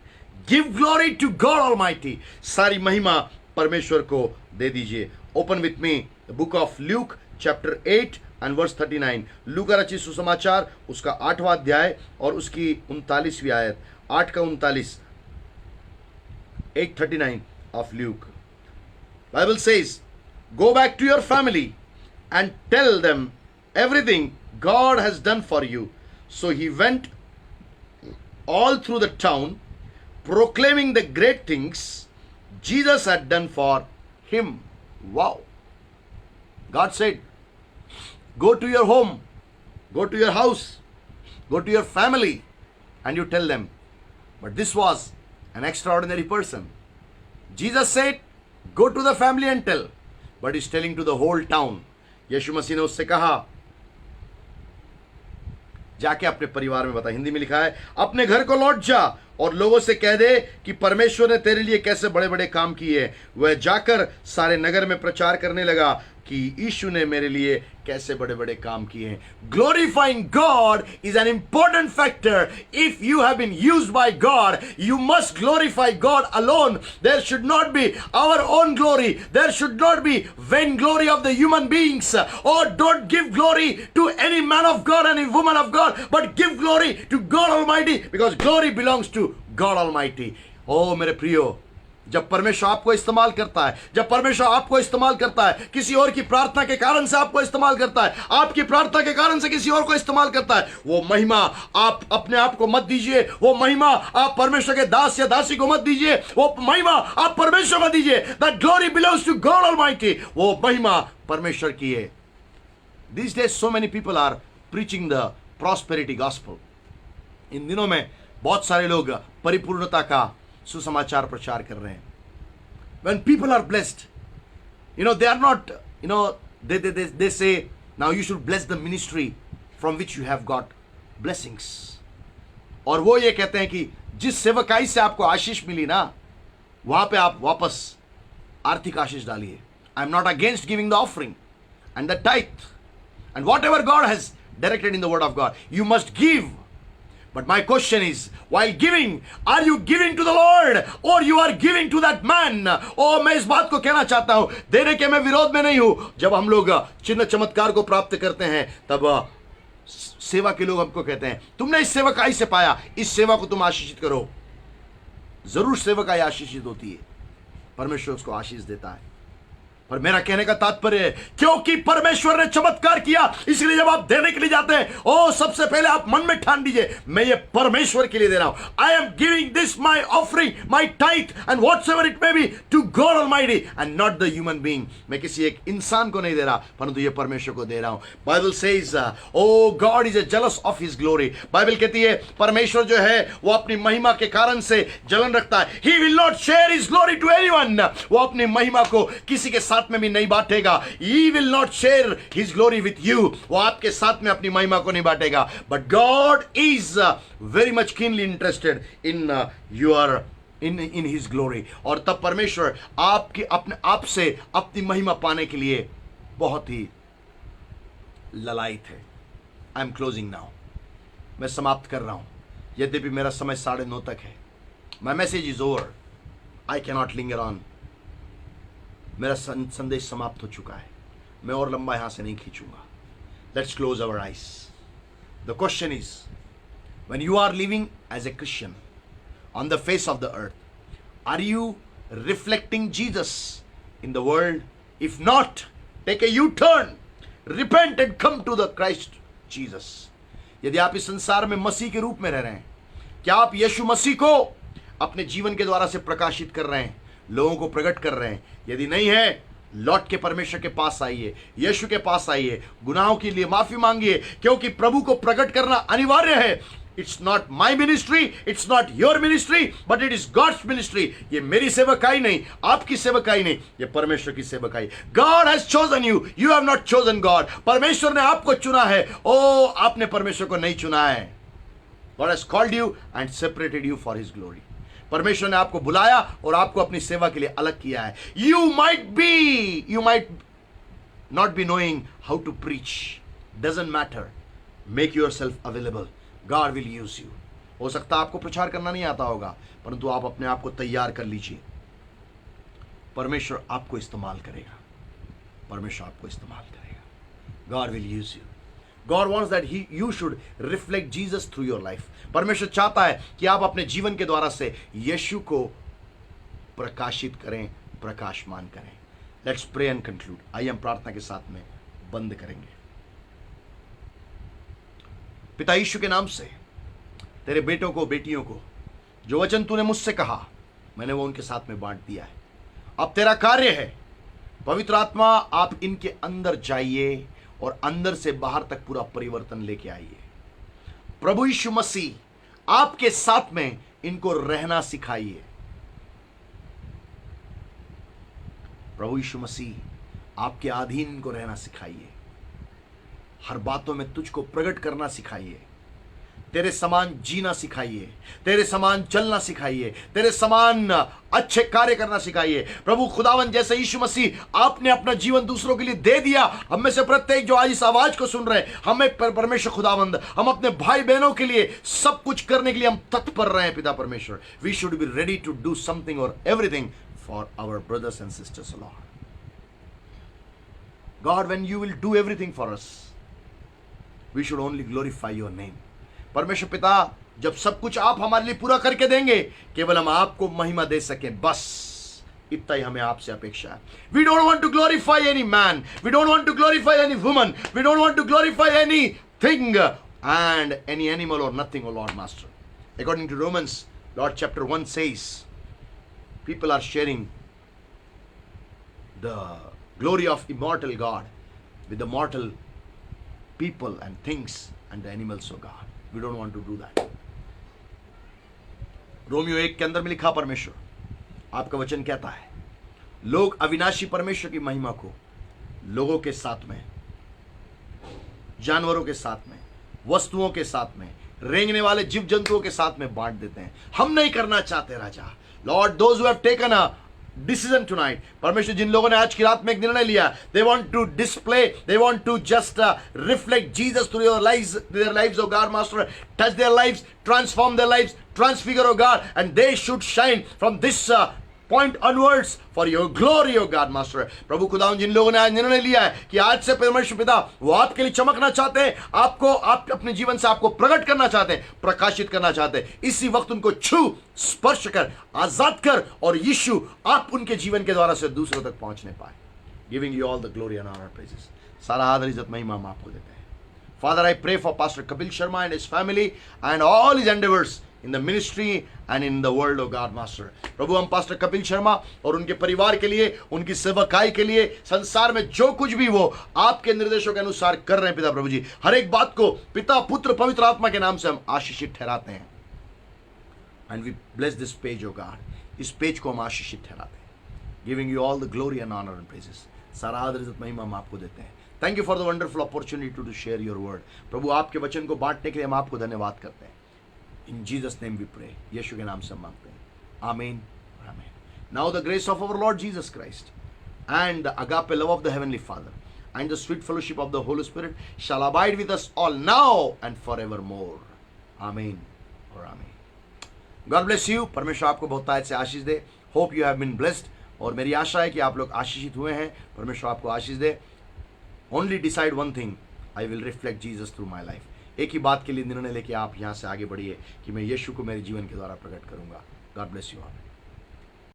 Give glory to God Almighty. सारी महिमा परमेश्वर को दे दीजिए. Open with me the book of Luke chapter 8 and verse 39. लूका रचित सुसमाचार उसका 8वां अध्याय और उसकी 39वीं आयत. 8 का 39, 8:39 of Luke. Bible says, go back to your family and tell them everything God has done for you. So he went all through the town proclaiming the great things Jesus had done for him. Wow. God said, go to your home, go to your house, go to your family, and you tell them. But this was an extraordinary person. Jesus said, go to the family and tell. But he's telling to the whole town. यीशु मसीह ने उससे कहा, जाके अपने परिवार में बता. हिंदी में लिखा है, अपने घर को लौट जा और लोगों से कह दे कि परमेश्वर ने तेरे लिए कैसे बड़े बड़े काम किए. वह जाकर सारे नगर में प्रचार करने लगा कि यीशु ने मेरे लिए कैसे बड़े बड़े काम किए हैं. Glorifying God is an important factor. If you have been used by God, you must glorify God alone. There should not be our own glory. There should not be vain glory of the human beings. Or don't give glory to any man of God, any woman of God, but give glory to God Almighty, because glory belongs to God Almighty. Oh मेरे प्रियो, जब परमेश्वर आपको इस्तेमाल करता है, जब परमेश्वर आपको इस्तेमाल करता है, किसी और की प्रार्थना के कारण से आपको इस्तेमाल करता है, आपकी प्रार्थना के कारण से किसी और को इस्तेमाल करता है, वो महिमा आप अपने आप को मत दीजिए. वो महिमा आप परमेश्वर के दास या दासी को मत दीजिए. वो महिमा आप परमेश्वर को दीजिए. That glory belongs to God almighty. वो महिमा परमेश्वर की है. These days so many people are preaching the prosperity gospel. इन दिनों में बहुत सारे लोग परिपूर्णता का सुसमाचार प्रचार कर रहे हैं. When people are blessed, they are not, they say, now you should bless the ministry from which you have got blessings. और वो ये कहते हैं कि जिस सेवकाई से आपको आशीष मिली ना, वहां पे आप वापस आर्थिक आशीष डालिए. I am not against giving the offering and the tithe and whatever God has directed in the word of God, you must give. But my question is, while giving, are you giving to the Lord or you are giving to that man? मैं इस बात को कहना चाहता हूं, देने के मैं विरोध में नहीं हूं. जब हम लोग चिन्ह चमत्कार को प्राप्त करते हैं, तब सेवा के लोग हमको कहते हैं, तुमने इस सेवकाई से पाया, इस सेवा को तुम आशीषित करो. जरूर सेवकाई आशीषित होती है, परमेश्वर उसको आशीष देता है. पर मेरा कहने का तात्पर्य है, क्योंकि परमेश्वर ने चमत्कार किया, इसलिए जब आप देने के लिए जाते हैं, सबसे पहले आप मन में ठान दीजिए, मैं ये परमेश्वर के लिए दे रहा हूं. I am giving this my offering, my tithe and whatsoever it may be to God almighty and not the human being. मैं किसी एक इंसान को नहीं दे रहा, परंतु ये परमेश्वर को दे रहा हूं. Bible says, God is A jealous of his glory. Bible कहती है परमेश्वर जो है वो अपनी महिमा के कारण से जलन रखता है. He will not share his glory to anyone. वो अपनी महिमा को किसी के साथ में भी नहीं बांटेगा. He will not share his glory with you. वो आपके साथ में अपनी महिमा को नहीं बांटेगा. But God is very much keenly interested in in his glory. और तब परमेश्वर आपके अपने आप से अपनी महिमा पाने के लिए बहुत ही ललायित है. I am closing now. मैं समाप्त कर रहा हूं, यद्यपि मेरा समय 9:30 तक है. My message is over. I cannot linger on. मेरा संदेश समाप्त हो चुका है. मैं और लंबा यहां से नहीं खींचूंगा. Let's close our eyes. The question is, when you are living as a Christian on the face of the earth, are you reflecting Jesus in the world? If not, take a U turn, repent and come to the Christ Jesus. यदि आप इस संसार में मसीह के रूप में रह रहे हैं, क्या आप यीशु मसीह को अपने जीवन के द्वारा से प्रकाशित कर रहे हैं, लोगों को प्रकट कर रहे हैं? यदि नहीं है, लौट के परमेश्वर के पास आइए, यीशु के पास आइए, गुनाहों के लिए माफी मांगिए, क्योंकि प्रभु को प्रकट करना अनिवार्य है. It's not my ministry, it's not your ministry, but it is God's ministry. ये मेरी सेवकाई नहीं, आपकी सेवकाई नहीं, ये परमेश्वर की सेवकाई. God has chosen you, you have not chosen God. परमेश्वर ने आपको चुना है, आपने परमेश्वर को नहीं चुना है. God has called you and separated you for his glory. परमेश्वर ने आपको बुलाया और आपको अपनी सेवा के लिए अलग किया है. You might not be knowing how to preach, doesn't matter. Make yourself available, God will use you. हो सकता है आपको प्रचार करना नहीं आता होगा, परंतु आप अपने आप को तैयार कर लीजिए. परमेश्वर आपको इस्तेमाल करेगा, परमेश्वर आपको इस्तेमाल करेगा. God will use you. God wants that you should reflect Jesus through your life. परमेश्वर चाहता है कि आप अपने जीवन के द्वारा से यीशु को प्रकाशित करें, प्रकाशमान करें. Let's pray and conclude. आइए हम प्रार्थना के साथ में बंद करेंगे. पिता यीशु के नाम से तेरे बेटों को, बेटियों को, जो वचन तूने मुझसे कहा, मैंने वो उनके साथ में बांट दिया है. अब तेरा कार्य है, पवित्र आत्मा आप इनके अंदर जाइए और अंदर से बाहर तक पूरा परिवर्तन लेके आइए. प्रभु यीशु मसीह आपके साथ में इनको रहना सिखाइए. प्रभु यीशु मसीह आपके अधीन इनको रहना सिखाइए. हर बातों में तुझको प्रकट करना सिखाइए. तेरे समान जीना सिखाइए, तेरे समान चलना सिखाइए, तेरे समान अच्छे कार्य करना सिखाइए. प्रभु खुदावन, जैसे यीशु मसीह आपने अपना जीवन दूसरों के लिए दे दिया, हम में से प्रत्येक जो आज इस आवाज को सुन रहे हैं, हमें परमेश्वर खुदावंद, हम अपने भाई बहनों के लिए सब कुछ करने के लिए हम तत्पर रहे हैं. पिता परमेश्वर, we should be ready to do something और everything for our brothers and sisters. Lord God, when you will do everything for us, we should only glorify your name. परमेश्वर पिता, जब सब कुछ आप हमारे लिए पूरा करके देंगे, केवल हम आपको महिमा दे सकें, बस इतना ही हमें आपसे अपेक्षा है. We don't want to glorify any man, we don't want to glorify any woman, we don't want to glorify any thing and any animal or nothing, O Lord Master. According to Romans, Lord chapter 1 says, people are sharing the glory of immortal God with the mortal people and things and the animals of God. We don't want to do that. Romeo 1 के अंदर में लिखा, परमेश्वर आपका वचन कहता है, लोग अविनाशी परमेश्वर की महिमा को लोगों के साथ में, जानवरों के साथ में, वस्तुओं के साथ में, रेंगने वाले जीव जंतुओं के साथ में बांट देते हैं। हम नहीं करना चाहते राजा। Lord, those who have taken a decision tonight, परमेश्वर जिन लोगों ने आज की रात में एक निर्णय लिया, they want to display, they want to just reflect Jesus through their lives, oh God, Master, touch their lives, transform their lives, transfigure, oh God, and they should shine from this point onwards for your glory, oh God, Master. प्रभु खुदावन, जिन लोगों ने आज निर्णय लिया है कि आज से परमेश्वर पिता वो आपके लिए चमकना चाहते हैं, आपको, आप अपने जीवन से आपको प्रकट करना चाहते हैं, प्रकाशित करना चाहते हैं, इसी वक्त उनको छू, स्पर्श कर, आजाद कर, और यीशु आप उनके जीवन के द्वारा से दूसरों तक पहुंचने पाए। Giving you all the glory and honour, praises, सारा आदर, इज्जत, महिमा हम आपको देते हैं। Father, I pray for Pastor Kapil Sharma and his family and all his endeavors in the ministry and in the world, oh God, Master. प्रभु, हम पास्टर कपिल शर्मा और उनके परिवार के लिए, उनकी सेवकाई के लिए, संसार में जो कुछ भी वो आपके निर्देशों के अनुसार कर रहे हैं पिता प्रभु जी, हर एक बात को पिता, पुत्र, पवित्र आत्मा के नाम से हम आशीषित ठहराते हैं। And we bless this page, oh God. इस पेज को हम आशीषित ठहराते हैं। Giving you all the glory and honor and praises. सारा आदर, इज्जत, महिमा हम आपको देते हैं। Thank you for the wonderful opportunity to share your word. प्रभु, आपके वचन को बांटने के लिए हम आपको धन्यवाद करते हैं। In Jesus name we pray, यीशु के नाम से हम मांगते हैं, आमीन, आमीन। Now the grace of our Lord Jesus Christ and the agape love of the heavenly Father and the sweet fellowship of the Holy Spirit shall abide with us all now and forevermore. आमीन और आमीन। God bless you. परमेश्वर आपको बहुत ताज से आशीष दे। Hope you have been blessed, और मेरी आशा है कि आप लोग आशीषित हुए हैं। परमेश्वर आपको आशीष दे। Only decide one thing, I will reflect Jesus through my life. एक ही बात के लिए निर्णय लेके आप यहाँ से आगे बढ़िए कि मैं यीशु को मेरे जीवन के द्वारा प्रकट करूंगा। God bless you all.